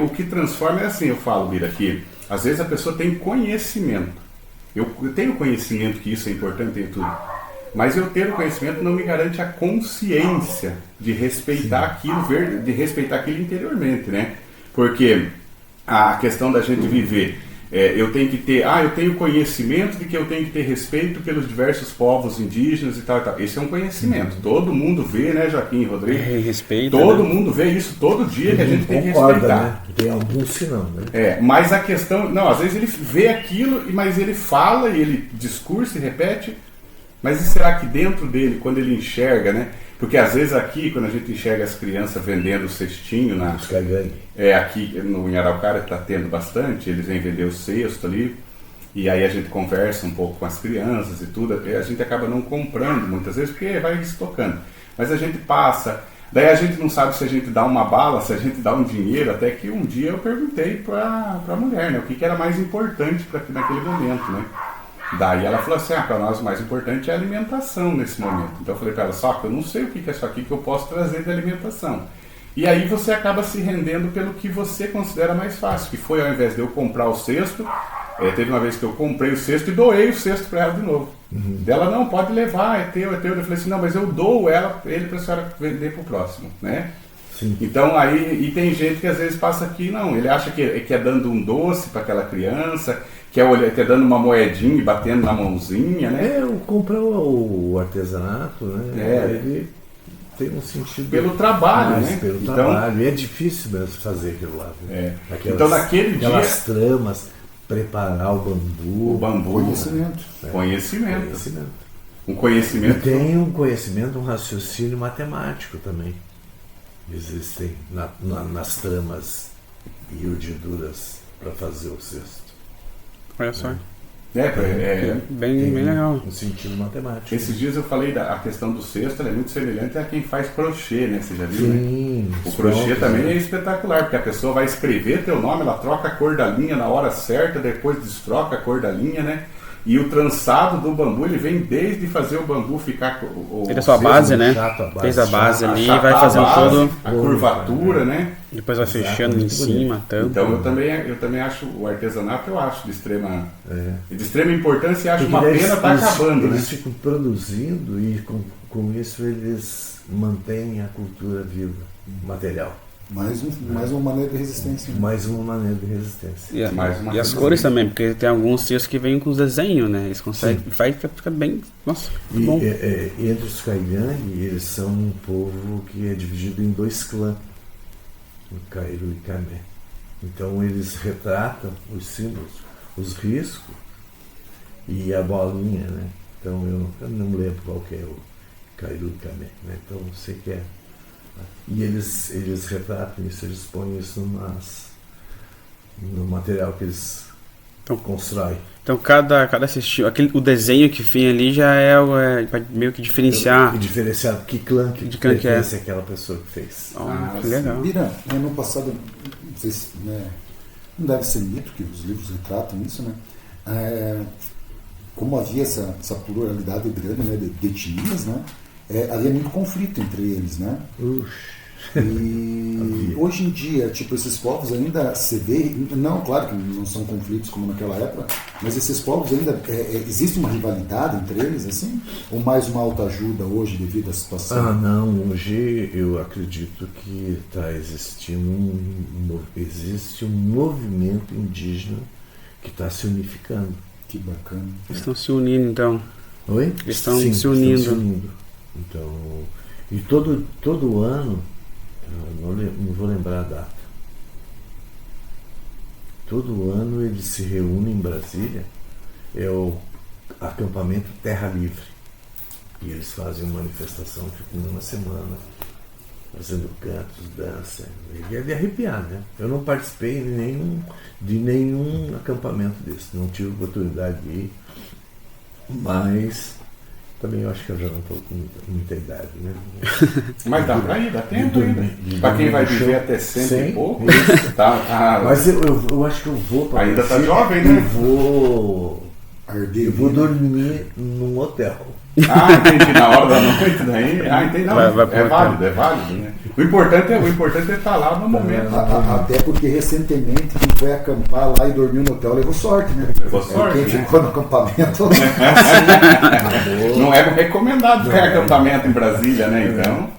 O que transforma é assim, eu falo, Bira, que às vezes a pessoa tem conhecimento. Eu tenho conhecimento que isso é importante em tudo, mas eu ter o conhecimento não me garante a consciência de respeitar aquilo, de respeitar aquilo interiormente, né? Porque a questão da gente viver, eu tenho que ter, eu tenho conhecimento de que eu tenho que ter respeito pelos diversos povos indígenas e tal e tal. Esse é um conhecimento. Todo mundo vê, né, Joaquim e Rodrigo? Respeita. Todo mundo vê isso todo dia, que a gente tem que respeitar. Né? Tem alguns que não, né? Mas a questão, não, às vezes ele vê aquilo, mas ele fala e ele discursa e repete, mas e será que dentro dele, quando ele enxerga, né? Porque às vezes aqui, quando a gente enxerga as crianças vendendo cestinho aqui em Araucária está tendo bastante, eles vêm vender o cesto ali, e aí a gente conversa um pouco com as crianças e tudo, a gente acaba não comprando muitas vezes, porque vai estocando. Mas a gente passa, daí a gente não sabe se a gente dá uma bala, se a gente dá um dinheiro, até que um dia eu perguntei para a mulher, né, o que era mais importante naquele momento, né? Daí ela falou assim, para nós o mais importante é a alimentação nesse momento. Então eu falei para ela, só que eu não sei o que é isso aqui que eu posso trazer de alimentação. E aí você acaba se rendendo pelo que você considera mais fácil, que foi ao invés de eu comprar o cesto, Teve uma vez que eu comprei o cesto e doei o cesto para ela de novo. Ela, não, pode levar, é teu. Eu falei assim, não, mas eu dou ele para a senhora vender para o próximo, né? Sim. Então aí, e tem gente que às vezes passa aqui, não, ele acha que é dando um doce para aquela criança, que é dando uma moedinha e batendo na mãozinha, né? Comprar o artesanato, né? Ele tem um sentido... Pelo trabalho, né? Pelo então, trabalho, e é difícil mesmo fazer aquilo lá. Então naquele dia... Aquelas tramas, preparar o bambu... Conhecimento. Conhecimento. Um E conhecimento... tem um conhecimento, um raciocínio matemático também. Existem nas tramas e urdiduras para fazer o cesto. Olha só. Bem legal. Um sentido matemático. Esses dias eu falei a questão do cesto, ela é muito semelhante a quem faz crochê, né? Você já viu, Sim, né? O crochê também é espetacular, porque a pessoa vai escrever teu nome, ela troca a cor da linha na hora certa, depois destroca a cor da linha, né? E o trançado do bambu, ele vem desde fazer o bambu ficar... Ele é sua base, né? Fez a base ali e vai fazendo tudo. A curvatura, né? Depois vai fechando em cima, tampa. Então eu também acho o artesanato, eu acho de extrema importância, e acho uma pena estar acabando, né? Eles ficam produzindo e com isso eles mantêm a cultura viva, material. Mais uma maneira de resistência. Mais uma maneira de resistência. E as cores também, porque tem alguns cestos que vêm com os desenhos, né? Eles conseguem, fica bem, nossa, bom. Entre os Kaigang, eles são um povo que é dividido em 2 clãs, o Kairu e Kamé. Então eles retratam os símbolos, os riscos e a bolinha, né? Então eu não lembro qual que é o Kairu e Kamé, né? Então eu sei que é. E eles retratam isso, eles põem isso no material que eles constroem. Então cada cestinho, o desenho que vem ali já vai meio que diferenciar. Diferenciar que clã que pertence aquela pessoa que fez. Que legal. Bira, ano passado, não sei se, né, não deve ser mito que os livros retratam isso, né? Como havia essa pluralidade grande, né, de etnias, né? Havia muito conflito entre eles, né? E hoje em dia, tipo, esses povos ainda se vê, não, claro que não são conflitos como naquela época, mas esses povos ainda, existe uma rivalidade entre eles, assim? Ou mais uma autoajuda hoje devido à situação? Não, hoje eu acredito que existe um movimento indígena que está se unificando. Que bacana. Estão se unindo, então. Oi? Estão Sim, se unindo. Estão se unindo. Então, e todo ano, não vou lembrar a data, todo ano eles se reúnem em Brasília, é o acampamento Terra Livre, e eles fazem uma manifestação, ficam uma semana fazendo cantos, dança, e é de arrepiar, né? Eu não participei de nenhum acampamento desse, não tive oportunidade de ir, mas também eu acho que eu já não estou com muita idade, né? Mas dá pra ir, dá tempo ainda. Para quem vai viver até 100 e pouco. Mas eu acho que eu vou para ainda tá jovem, né? Eu vou dormir num hotel. Entendi, na hora da noite daí. Entendi, não, é válido, né? O importante é estar lá no momento. Até porque recentemente quem foi acampar lá e dormiu no hotel levou sorte, né? Levou sorte, quem ficou no acampamento. Não é recomendado ficar em acampamento em Brasília, né? Então.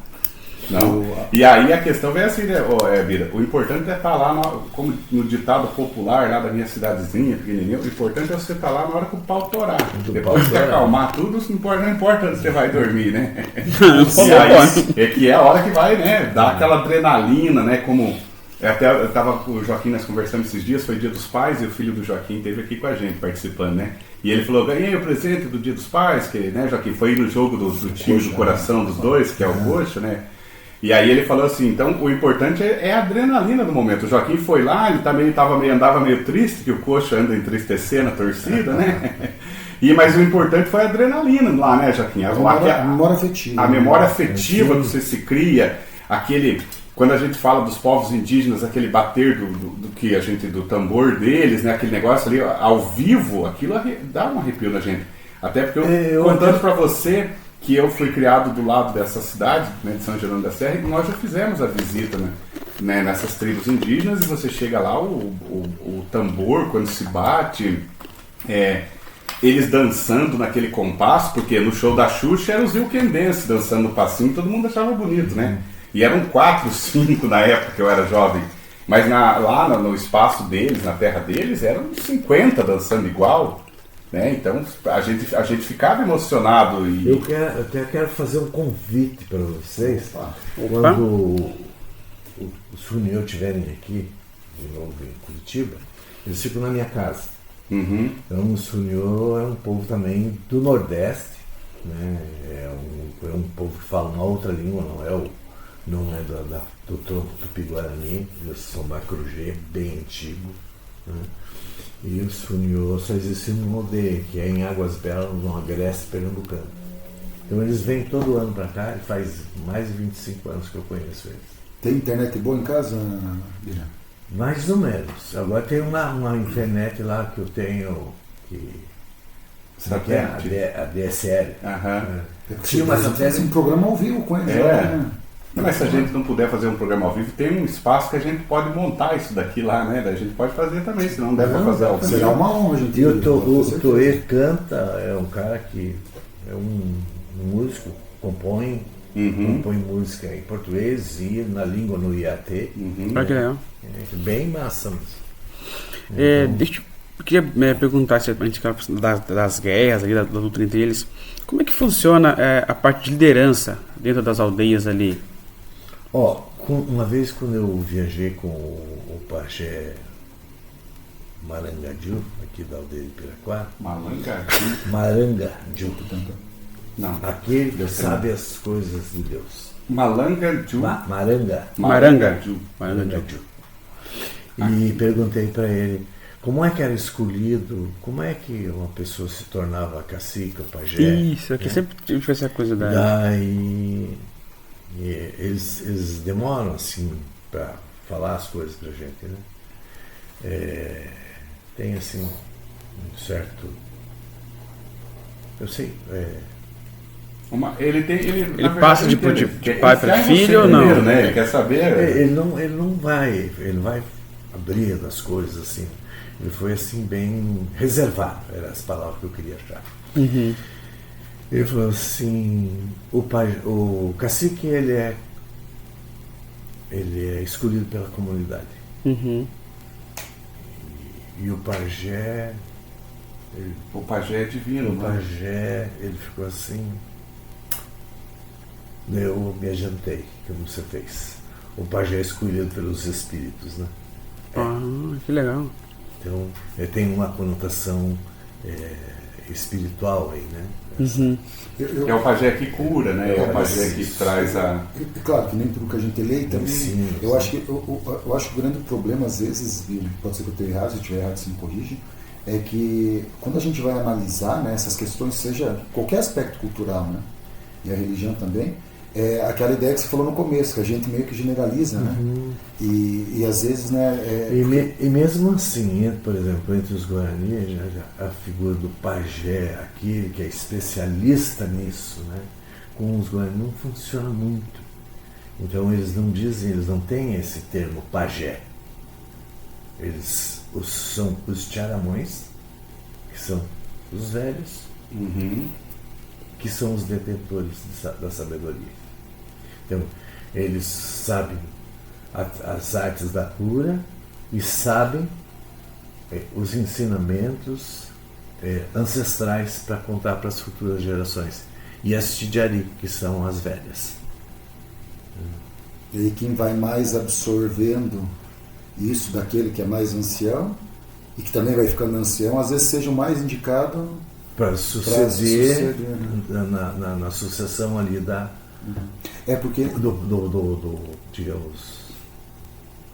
Não. E aí a questão vem assim, né, Bira? O importante é estar lá, como no ditado popular lá da minha cidadezinha, pequenininha, o importante é você estar lá na hora que o pau torar. Depois que acalmar tudo, não importa onde você vai dormir, né? E aí, é a hora que vai, né, dar aquela adrenalina, né, como... Até eu tava com o Joaquim, nós conversamos esses dias, foi Dia dos Pais, e o filho do Joaquim esteve aqui com a gente participando, né? E ele falou, ganhei o presente do Dia dos Pais, que, né, Joaquim, foi no jogo do time do coração dos dois, que é o Coxa, né? E aí ele falou assim, então o importante é a adrenalina do momento. O Joaquim foi lá, ele andava meio triste, que o Coxa anda entristecendo a torcida, né? Mas o importante foi a adrenalina lá, né, Joaquim? A memória afetiva. A memória afetiva que você se cria, quando a gente fala dos povos indígenas, aquele bater do tambor deles, né, aquele negócio ali ao vivo, aquilo dá um arrepio na gente. Até porque contando para você que eu fui criado do lado dessa cidade, né, de São Jerônimo da Serra, e nós já fizemos a visita, né? né, nessas tribos indígenas, e você chega lá, o tambor, quando se bate, eles dançando naquele compasso, porque no show da Xuxa eram os Rio-Quendenses dançando no passinho, todo mundo achava bonito, né? E eram 4, 5 na época que eu era jovem. Mas lá no espaço deles, na terra deles, eram 50 dançando igual. Né? Então a gente ficava emocionado. E... Eu até quero fazer um convite para vocês. Quando os Funiô estiverem aqui, de novo em Curitiba, eles ficam na minha casa. Uhum. Então os Funiô é um povo também do Nordeste, né? É um povo que fala uma outra língua, não é do tronco Tupi-Guarani, eles são Bacrugê, bem antigo, né? E os Funiô só existem no aldeia, que é em Águas Belas, no Agreste Pernambucano. Então eles vêm todo ano para cá, e faz mais de 25 anos que eu conheço eles. Tem internet boa em casa, Bira? Mais ou menos. Agora tem uma internet lá que eu tenho, que é a DSL. Aham. Tinha uma satélite. Um programa ao vivo com eles. Né? Mas se a gente não puder fazer um programa ao vivo, tem um espaço que a gente pode montar isso daqui lá, né? A gente pode fazer também, se não der para fazer ao vivo. Será uma honra, gente. E o Toê canta, é um cara que é um músico, compõe música em português e na língua no IAT. Olha que legal. Bem massa. Deixa eu queria perguntar se a gente fala das guerras, ali, da luta entre eles. Como é que funciona a parte de liderança dentro das aldeias ali? Uma vez quando eu viajei com o pajé Marangadiu, aqui da aldeia de Piraquá. Marangadiu. Não. Aquele que sabe as coisas de Deus. Marangadiu. Marangadiu. E perguntei para ele como é que era escolhido, como é que uma pessoa se tornava cacique ou pajé. Isso, aqui sempre tive essa coisa da... Daí eles demoram assim para falar as coisas pra gente, né? Tem assim um certo... Eu sei... Ele passa de pai para filho ou não? Né? Ele quer saber. Ele não vai abrir das coisas assim. Ele foi assim bem reservado, eram as palavras que eu queria achar. Uhum. Ele falou assim, o cacique ele é escolhido pela comunidade. Uhum. E o pajé... O pajé é divino. O pajé, ele ficou assim... Eu me adiantei, como você fez. O pajé é escolhido pelos espíritos, né? Que legal. Então, ele tem uma conotação espiritual aí, né? Uhum. É o pajé que cura, né? É o pajé que traz a... Claro que nem tudo que a gente lê também. Sim, eu acho que o grande problema, às vezes, pode ser que eu esteja errado, se eu estiver errado, você me corrige, é que quando a gente vai analisar, né, essas questões, seja qualquer aspecto cultural, né, e a religião também, é aquela ideia que você falou no começo, que a gente meio que generaliza, né? E às vezes, né... E mesmo assim, por exemplo, entre os Guarani, a figura do pajé, aquele que é especialista nisso, né? Com os Guarani não funciona muito. Então eles não dizem, eles não têm esse termo pajé. Eles são os Tcharamões, que são os velhos, que são os detentores da sabedoria. Então, eles sabem as artes da cura e sabem os ensinamentos ancestrais para contar para as futuras gerações. E as Tidjari, que são as velhas. E aí quem vai mais absorvendo isso daquele que é mais ancião e que também vai ficando ancião, às vezes seja o mais indicado para suceder na sucessão ali da... porque digamos,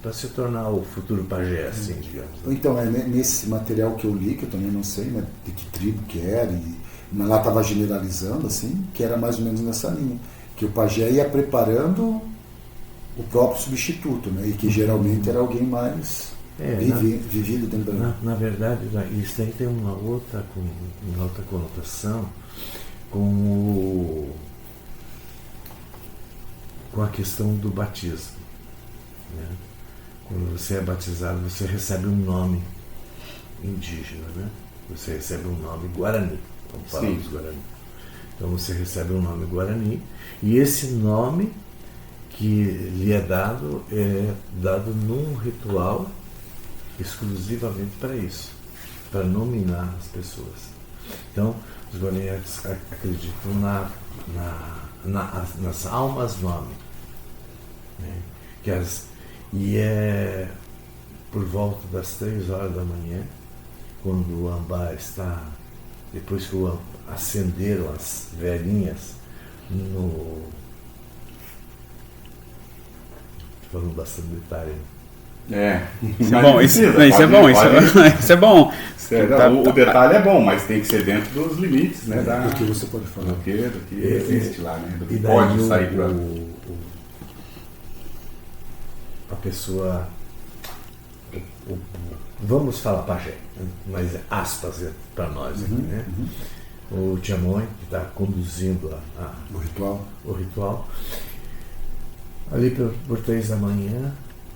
para se tornar o futuro pajé, assim, digamos. Então, nesse material que eu li, que eu também não sei, né, de que tribo que era, mas lá estava generalizando, assim, que era mais ou menos nessa linha, que o pajé ia preparando o próprio substituto, né, e que geralmente era alguém mais vivido dentro da... Na verdade, isso aí tem uma outra conotação com a questão do batismo. né? Quando você é batizado, você recebe um nome indígena, né? Você recebe um nome Guarani, vamos falar dos Guarani. Então você recebe um nome Guarani, e esse nome que lhe é dado num ritual exclusivamente para isso, para nominar as pessoas. Então, os Guarani acreditam nas almas nome, né? E é por volta das 3 horas da manhã, quando o ambá está, depois que acenderam as velhinhas no... Estou falando bastante detalhe. Isso é bom, isso é bom. O detalhe é bom, mas tem que ser dentro dos limites, né? Do que você pode falar. Do que existe lá, né? Do que daí pode sair para... A pessoa... vamos falar pajé, mas aspas para nós aqui, né? O Tiamõe, que está conduzindo o ritual, ali por 3 da manhã,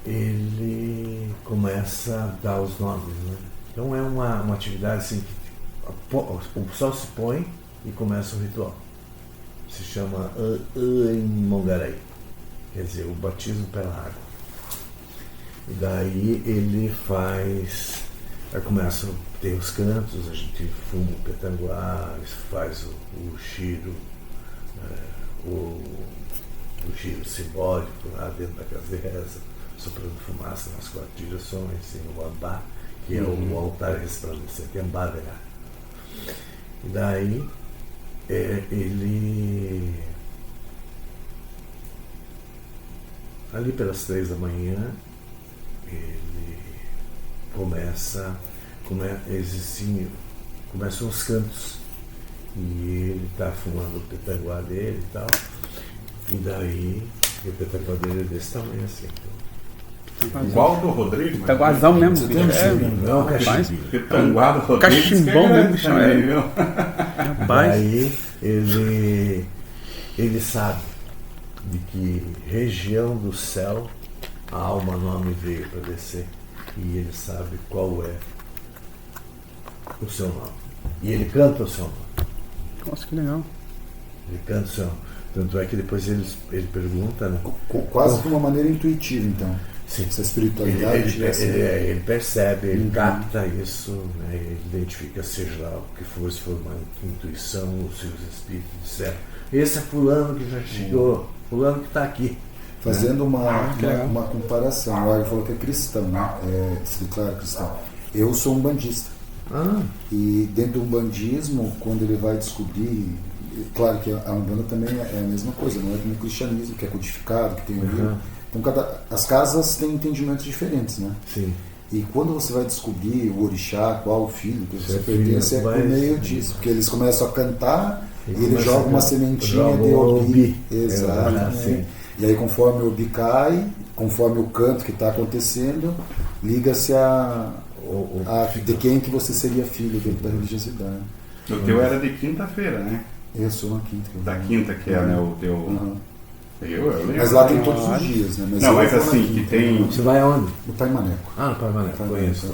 ele começa a dar os nomes, né? Então é uma atividade assim, que o sol se põe e começa o ritual. Se chama Mongarai, quer dizer, o batismo pela água. E daí ele começa a ter os cantos, a gente fuma o petanguá, faz o giro, o giro simbólico lá dentro da casa de reza, soprando fumaça nas 4 direções, tem o ambá, que é o altar resplandecente, ambáverá. E daí ele, ali pelas 3 da manhã, ele começam os cantos, e ele está fumando o petanguá dele e tal, e daí o petanguá dele é desse tamanho assim. Igual do Rodrigo. Petanguazão mesmo. Você tem um Não, Petanguá do Rodrigo. Cachimbão mesmo, bicho. Daí ele sabe de que região do céu a alma nome veio para descer, e ele sabe qual é o seu nome, e ele canta o seu nome. Nossa, que legal. Ele canta o seu nome. Tanto é que depois ele pergunta, né? Quase de uma maneira intuitiva, então. Sim. Essa espiritualidade. Ele percebe, ele capta isso, né? Ele identifica, seja lá o que for, se for uma intuição, ou se os espíritos disseram, esse é fulano que já chegou, fulano que está aqui. Fazendo uma comparação, o Argo falou que é cristão, né? Se declara cristão. Eu sou um bandista. E dentro do umbandismo, quando ele vai descobrir, claro que a Umbanda também é a mesma coisa, não é como o cristianismo, que é codificado, que tem um livro. Então as casas têm entendimentos diferentes, né? Sim. E quando você vai descobrir o orixá, qual o filho que você pertence, é por meio disso, porque eles começam a cantar e ele joga uma sementinha de obi. Exato. E aí conforme o obi cai, conforme o canto que está acontecendo, liga-se de quem que você seria filho dentro da religiosidade. O teu era de quinta-feira, né? Eu sou na quinta. Da quinta, que é, né, o teu... Eu lembro. Mas lá tem todos os dias, né? Mas assim, que tem... Você vai aonde? No Paimaneco. No Paimaneco, conheço.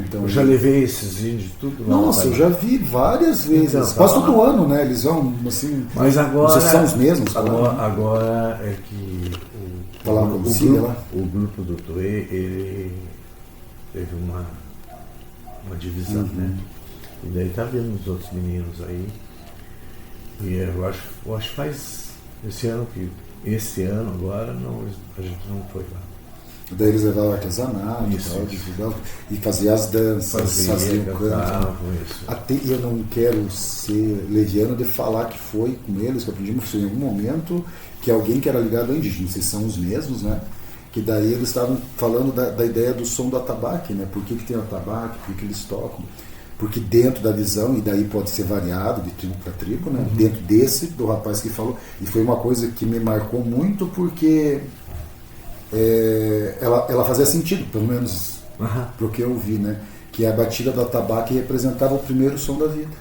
Então, eu já levei esses índios tudo lá. Nossa, eu já vi várias vezes. Então, quase todo ano, né? Eles vão assim. Mas agora. Não sei se são os mesmos. Agora é que o grupo do Tuê, ele teve uma divisão, né? E daí tá vendo os outros meninos aí. E eu acho que faz esse ano agora a gente não foi lá. Daí eles levavam artesanato e faziam as danças, faziam o canto. Até eu não quero ser leviano de falar que foi com eles, que eu aprendi em algum momento que alguém que era ligado a indígena, vocês são os mesmos, né? Que daí eles estavam falando da ideia do som do atabaque, né? Por que tem o atabaque, por que eles tocam? Porque dentro da visão, e daí pode ser variado de tribo para tribo, né? Dentro do rapaz que falou, e foi uma coisa que me marcou muito porque ela fazia sentido, pelo menos pro que eu vi, né? Que a batida do atabaque representava o primeiro som da vida.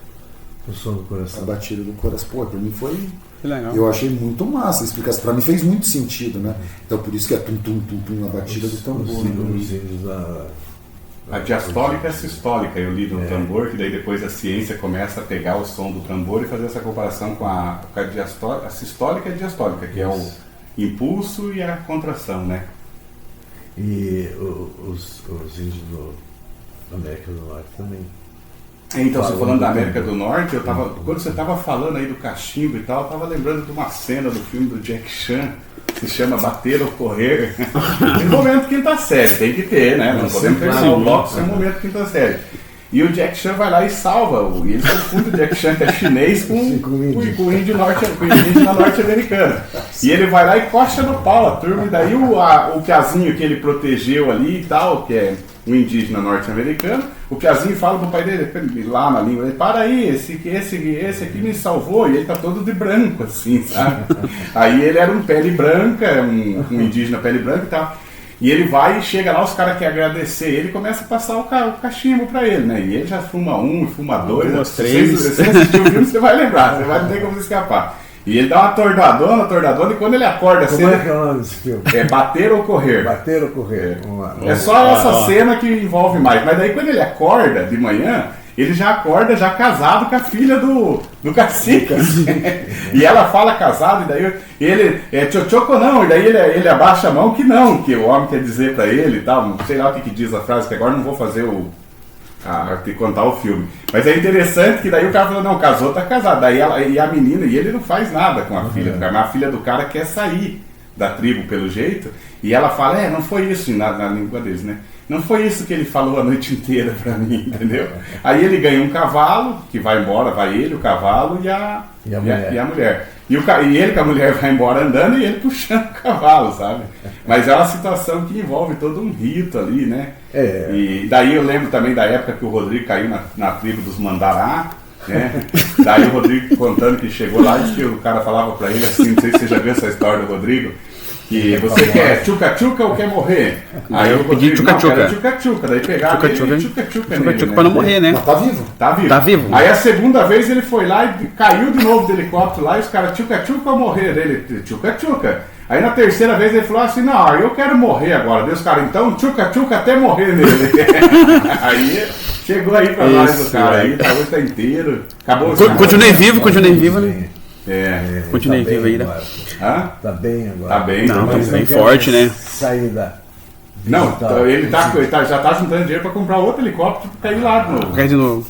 O som do A coração. batida do coração. Pô, pra mim foi... Que legal. Eu achei muito massa a explicação. Pra mim fez muito sentido, né? Então por isso que é tum-tum-tum-tum, a batida do tambor. Os índios A diastólica e a sistólica, eu li no tambor, que daí depois a ciência começa a pegar o som do tambor e fazer essa comparação com a diastólica, a sistólica e a diastólica, que é o impulso e a contração, né? E os índios da América do Norte também. Então, você Falando falando da do América tambor. do Norte, quando você estava falando aí do cachimbo e tal, eu estava lembrando de uma cena do filme do Jack Chan, que se chama Bater ou Correr. Tem momento quinta série, tem que ter, né? Não podemos terminar o bloco sem um momento quinta série. E o Jack Chan vai lá e salva, e ele confunde o Jack Chan, que é chinês, com o índio norte-americano. E ele vai lá e coxa no pau a turma, e daí o piazinho que ele protegeu ali e tal, que é um indígena norte-americano, o piazinho fala pro pai dele, lá na língua, ele, para aí, esse aqui me salvou, e ele tá todo de branco, assim, sabe? Aí ele era um pele branca, um indígena pele branca e tal. E ele vai e chega lá, os caras querem agradecer ele, começa a passar o cachimbo pra ele, né? E ele já fuma um, fuma dois. Duas, Se três. você assistiu o filme, você vai lembrar, você vai ter como escapar. E ele dá uma tordadona, e quando ele acorda Como assim, é que é o nome desse filme? é Bater ou Correr. Bater ou correr? Vamos lá. É só essa cena que envolve mais. Mas daí quando ele acorda de manhã, ele já acorda já casado com a filha do cacique. E ela fala casado, e daí ele é tchotchoco não, e daí ele abaixa a mão que não, que o homem quer dizer pra ele e tal. Não sei lá o que diz a frase, que agora não vou fazer te contar o filme. Mas é interessante que daí o cara falou, não, casou, tá casado. Daí e a menina, e ele não faz nada com a filha do cara, mas a filha do cara quer sair da tribo pelo jeito, e ela fala, não foi isso na língua deles, né? Não foi isso que ele falou a noite inteira pra mim, entendeu? Aí ele ganha um cavalo, que vai embora, vai ele, o cavalo e a mulher. E ele com a mulher vai embora andando e ele puxando o cavalo, sabe? Mas é uma situação que envolve todo um rito ali, né? E daí eu lembro também da época que o Rodrigo caiu na tribo dos Mandará, né? Daí o Rodrigo contando que chegou lá e que o cara falava pra ele assim, não sei se você já viu essa história do Rodrigo, que você quer tchuca-tchuca ou quer morrer? Aí eu pedi tchuca-tchuca. Tchuca-tchuca, daí pegava Tchuca-tchuca. ele tchuca-tchuca nele, Tchuca-tchuca né? pra não morrer, né? Mas tá vivo. Tá vivo. Tá vivo. Aí a segunda vez ele foi lá e caiu de novo do helicóptero lá e os caras tchuca-tchuca ou morrer dele, tchuca-tchuca. Aí na terceira vez ele falou assim, não, eu quero morrer agora. Deus, cara, então tchuca-tchuca até morrer nele. Aí chegou aí pra nós o cara aí, hoje tá inteiro. Acabou. Continuei vivo, né? Continuei tá vivo ainda. agora. Hã? Tá bem agora. Tá bem. Não, tá tá bem. bem forte, né? Sair da... Não, Tá. ele já tá juntando dinheiro pra comprar outro helicóptero pra cair lá de novo. Cai de novo.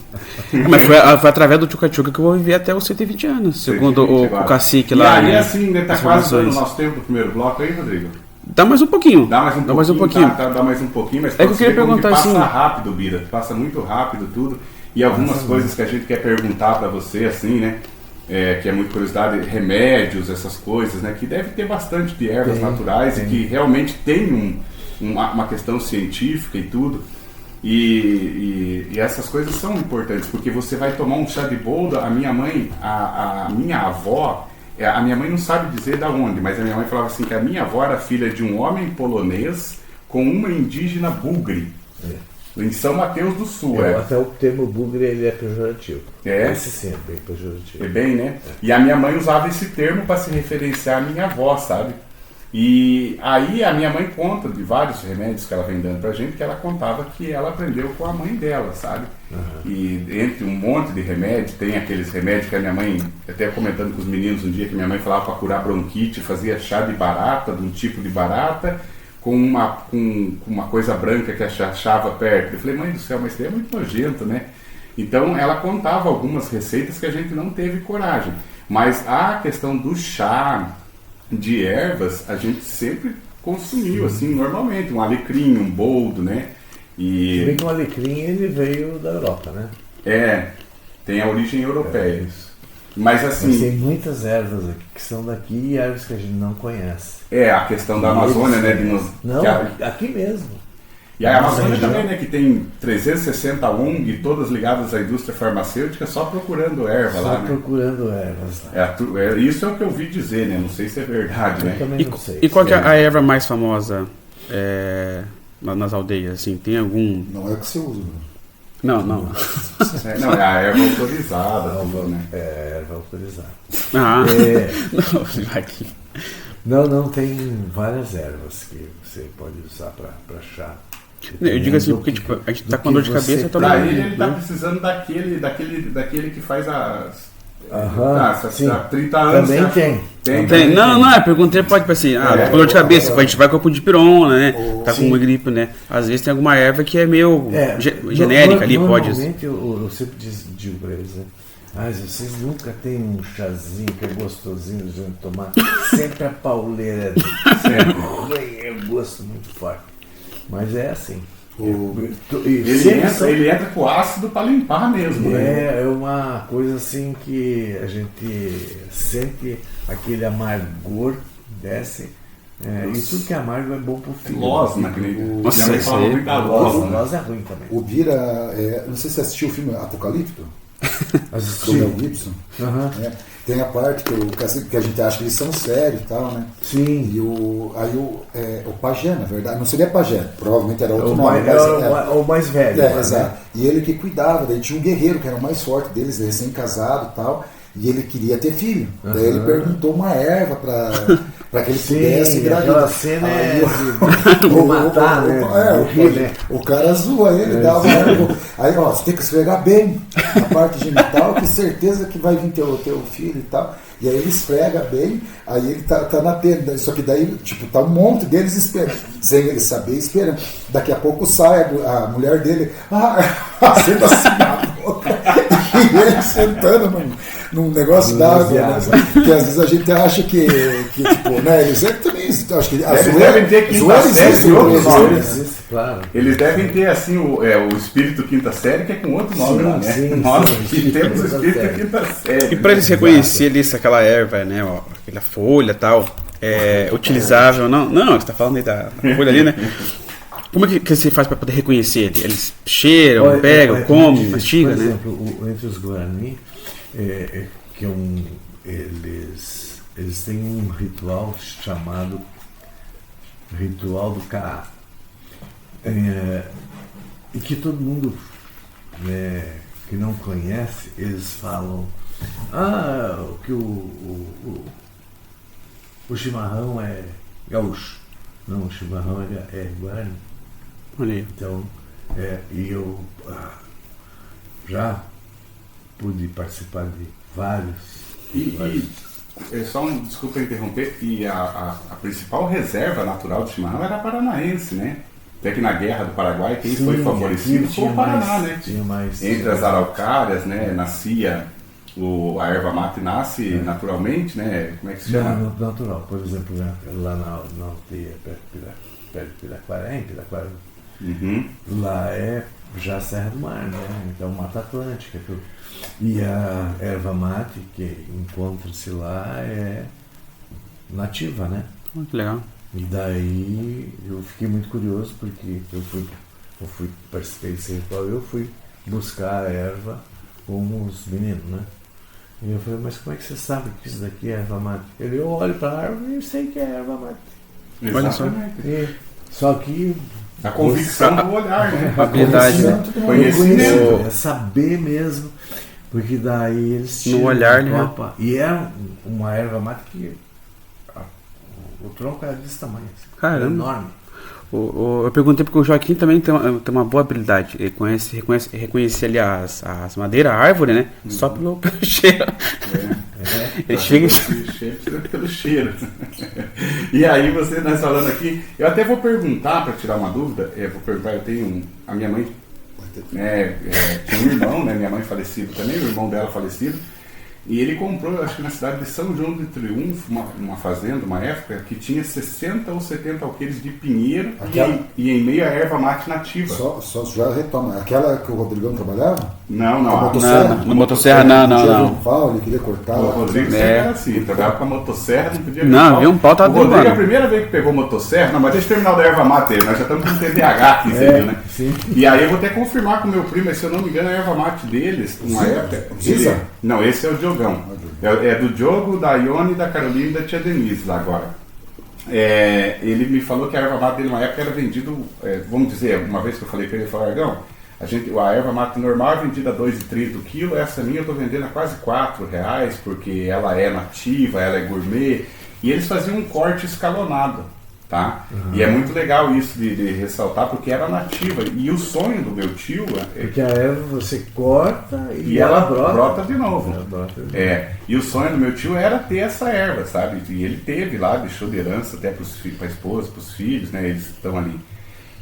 Mas foi através do Tchuca-Tchuca que eu vou viver até os 120 anos, segundo o cacique lá. E aí, né? assim, tá As quase dando o informações. nosso tempo do primeiro bloco aí, Rodrigo? Dá mais um pouquinho. Dá mais um pouquinho. Dá mais um pouquinho, mas É que eu queria perguntar passa assim. rápido, Bira. Passa muito rápido tudo. E algumas coisas que a gente quer perguntar pra você, assim, né? Que é muito curiosidade, remédios, essas coisas, né? Que deve ter bastante de ervas naturais e que realmente tem uma questão científica e tudo. E essas coisas são importantes, porque você vai tomar um chá de boldo, a minha mãe, a minha avó, a minha mãe não sabe dizer da onde, mas a minha mãe falava assim que a minha avó era filha de um homem polonês com uma indígena búlgare, em São Mateus do Sul. Até o termo búlgaro ele é pejorativo. Esse sim é bem pejorativo. É bem, né? E a minha mãe usava esse termo para se referenciar à minha avó, sabe? E aí a minha mãe conta de vários remédios que ela vem dando pra gente, que ela contava que ela aprendeu com a mãe dela, sabe? E entre um monte de remédios, tem aqueles remédios que a minha mãe, até comentando com os meninos um dia, que minha mãe falava para curar bronquite, fazia chá de barata, de um tipo de barata, com uma coisa branca que achava perto. Eu falei, mãe do céu, mas isso é muito nojento, né? Então ela contava algumas receitas que a gente não teve coragem. Mas a questão do chá de ervas, a gente sempre consumiu, assim, normalmente. Um alecrim, um boldo, né? Se bem que o alecrim ele veio da Europa, né? Tem a origem europeia. Mas assim... Mas tem muitas ervas aqui que são daqui e ervas que a gente não conhece. A questão da Amazônia, né? Não, aqui mesmo. E a Amazônia também, né? Que tem 360 ONG, todas ligadas à indústria farmacêutica, só procurando erva lá, né? Procurando ervas lá. Isso é o que eu ouvi dizer, né? Não sei se é verdade, né? Eu também não sei. E qual que é a erva mais famosa nas aldeias? Assim, tem algum... Não é o que você usa, né? Não. Não, é a erva autorizada, né? É erva autorizada. Ah, É, não, vai aqui. não, tem várias ervas que você pode usar para chá. Eu digo assim, porque tipo, a gente tá com dor de cabeça, eu tô Pra ele tá precisando daquele que faz as... Sim. Há 30 anos. Também você tem. Tem, não, eu perguntei, pode assim, com dor de cabeça, a gente vai com a de pirona, né? Tá com uma gripe, né? Às vezes tem alguma erva que é meio genérica ali, pode. Normalmente eu sempre digo para eles, né? Vocês nunca tem um chazinho que é gostosinho de gente tomar. Sempre a pauleira. Sempre. É um gosto muito forte. Mas é assim. Ele entra com ácido para limpar mesmo, né? É uma coisa assim que a gente sente aquele amargor, desce. E tudo que é amargo é bom pro filho. Losna, que nem Nossa, fala muito da losna. Losna é ruim também. O Bira, não sei se você assistiu o filme Apocalipto, Assisti. do Mel Gibson. Aham. Tem a parte que a gente acha que eles são sérios e tal, né? Sim. E o pajé, na verdade, não seria pajé, provavelmente era outro O nome. o mais velho. Exato. E ele que cuidava, daí tinha um guerreiro que era o mais forte deles, recém-casado e tal, e ele queria ter filho. Daí ele perguntou uma erva para que ele pudesse engravidar. Aquela cena de matar, né? O cara zoa ele, dá uma erva. Aí, você tem que esfregar bem a parte genital, que certeza que vai vir teu filho e tal. E aí ele esfrega bem, aí ele tá na tenda. Só que daí, tá um monte deles esperando, sem ele saber, esperando. Daqui a pouco sai a mulher dele, sendo assim na boca, e ele sentando num negócio d'água, né? Que às vezes a gente acha que né, eles também, acho que eles devem ter quinta série de outro nome. Claro. Eles devem ter assim o espírito quinta série, que é com outro nome lá, né? Nós que temos o espírito quinta série. E para eles reconhecerem aquela erva, né, aquela folha e tal, utilizável, não, você tá falando aí da folha ali, né? Como é que você faz para poder reconhecer ele? Eles cheiram, pegam, comem, mastigam, né? Por exemplo, entre os Guarani, eles têm um ritual chamado Ritual do Caá. E que todo mundo que não conhece, eles falam que o chimarrão é gaúcho. Não, o chimarrão é Guarani. Olha aí. Então, e eu já pude participar de vários. Desculpa interromper, e a principal reserva natural de chimarrão era paranaense, né? Até que na Guerra do Paraguai, quem foi favorecido foi o Paraná, né? Entre as araucárias, né? Nascia, a erva mate nasce naturalmente, né? Como é que se chama? Não, natural. Por exemplo, lá na aldeia, perto de Piraquara, em Piraquara, lá é já Serra do Mar, né? Então Mata Atlântica, tudo. E a erva mate que encontra-se lá é nativa, né? Que legal. E daí eu fiquei muito curioso porque eu participei desse ritual, eu fui buscar a erva com os meninos, né? E eu falei, mas como é que você sabe que isso daqui é erva mate? Eu olho para a árvore e sei que é erva mate. Olha só. Só que a convicção do olhar, né? A habilidade, né? Conhecimento, é saber mesmo, porque daí eles no olhar, né? E é uma erva mate que o tronco é desse tamanho, caramba, enorme. Eu perguntei porque o Joaquim também tem uma boa habilidade. Ele reconhece ali as madeiras, a árvore, né? Só pelo cheiro. Ele chega pelo cheiro. E aí nós falando aqui, eu até vou perguntar, para tirar uma dúvida, a minha mãe tinha um irmão, né? Minha mãe falecido também, o irmão dela falecido. E ele comprou, acho que na cidade de São João de Triunfo, uma fazenda, uma época, que tinha 60 ou 70 alqueires de pinheiro e em meio a erva mate nativa. Só já retoma. Aquela que o Rodrigão trabalhava? Não. Na motosserra, não. Ele queria cortar. O Rodrigo sempre era assim, trabalhava com a motosserra, não podia ver não, viu um pau, tá o Rodrigo, a primeira vez que pegou motosserra, mas deixa eu terminar o da erva mate, nós já estamos com TDAH aqui, né? Sim. E aí eu vou até confirmar com o meu primo, mas se eu não me engano, a erva mate deles, uma época. Não, esse é o Diogão. É do Diogo, da Ione, da Carolina e da tia Denise lá agora. Ele me falou que a erva mate dele, uma época, era vendido, vamos dizer, uma vez que eu falei com ele, ele falou, Argão, A erva mate normal é vendida a R$ 2,30 o quilo, essa minha eu estou vendendo a quase R$4, porque ela é nativa, ela é gourmet, e eles faziam um corte escalonado, tá? E é muito legal isso de ressaltar, porque era nativa, e o sonho do meu tio... Porque a erva você corta e ela brota de novo. Ela brota de novo. E o sonho do meu tio era ter essa erva, sabe? E ele teve lá, deixou de herança até para a esposa, para os filhos, né? Eles estão ali.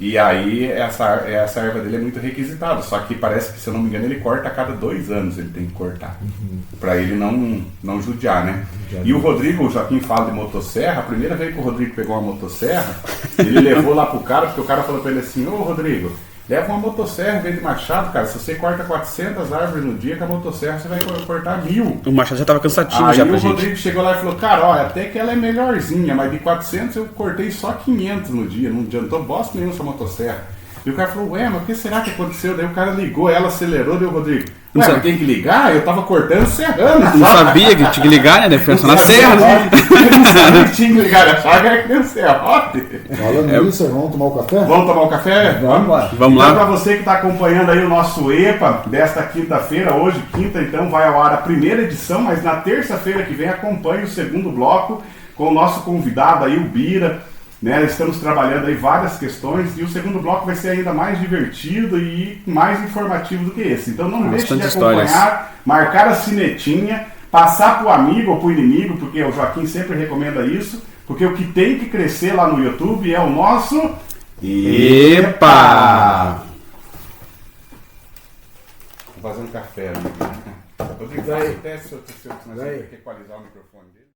E aí essa erva dele é muito requisitada, só que parece que, se eu não me engano, ele corta a cada 2 anos, ele tem que cortar, para ele não judiar, né? E o Rodrigo, o Joaquim fala de motosserra, a primeira vez que o Rodrigo pegou uma motosserra, ele levou lá pro cara, porque o cara falou para ele assim: ô Rodrigo, leva uma motosserra em vez de machado, cara, se você corta 400 árvores no dia, com a motosserra você vai cortar 1000. O machado já tava cansativo aí já pra o gente. Rodrigo chegou lá e falou: cara, olha, até que ela é melhorzinha, mas de 400 eu cortei só 500 no dia, não adiantou bosta nenhuma essa motosserra. E o cara falou: ué, mas o que será que aconteceu? Daí o cara ligou, ela acelerou, deu o Rodrigo: ué, mas tem que ligar? Eu tava cortando serrando. Não sabia que tinha que ligar, né? Foi só na serra, né? Eu não sabia que tinha que ligar, eu achava que era que nem serrote. Falando nisso, vamos tomar o café? Vamos tomar um café? Vamos lá. Vamos lá. Então, para você que está acompanhando aí o nosso EPA desta quinta-feira, hoje, quinta, então, vai ao ar a primeira edição, mas na terça-feira que vem acompanhe o segundo bloco com o nosso convidado aí, o Bira, né? Estamos trabalhando aí várias questões e o segundo bloco vai ser ainda mais divertido e mais informativo do que esse. Então não deixe de acompanhar, marcar a sinetinha, passar para o amigo ou para o inimigo, porque o Joaquim sempre recomenda isso, porque o que tem que crescer lá no YouTube é o nosso... Epa! Vou fazer um café ali. Rodrigo, faz o teste, mas você vai ter que equalizar o microfone dele.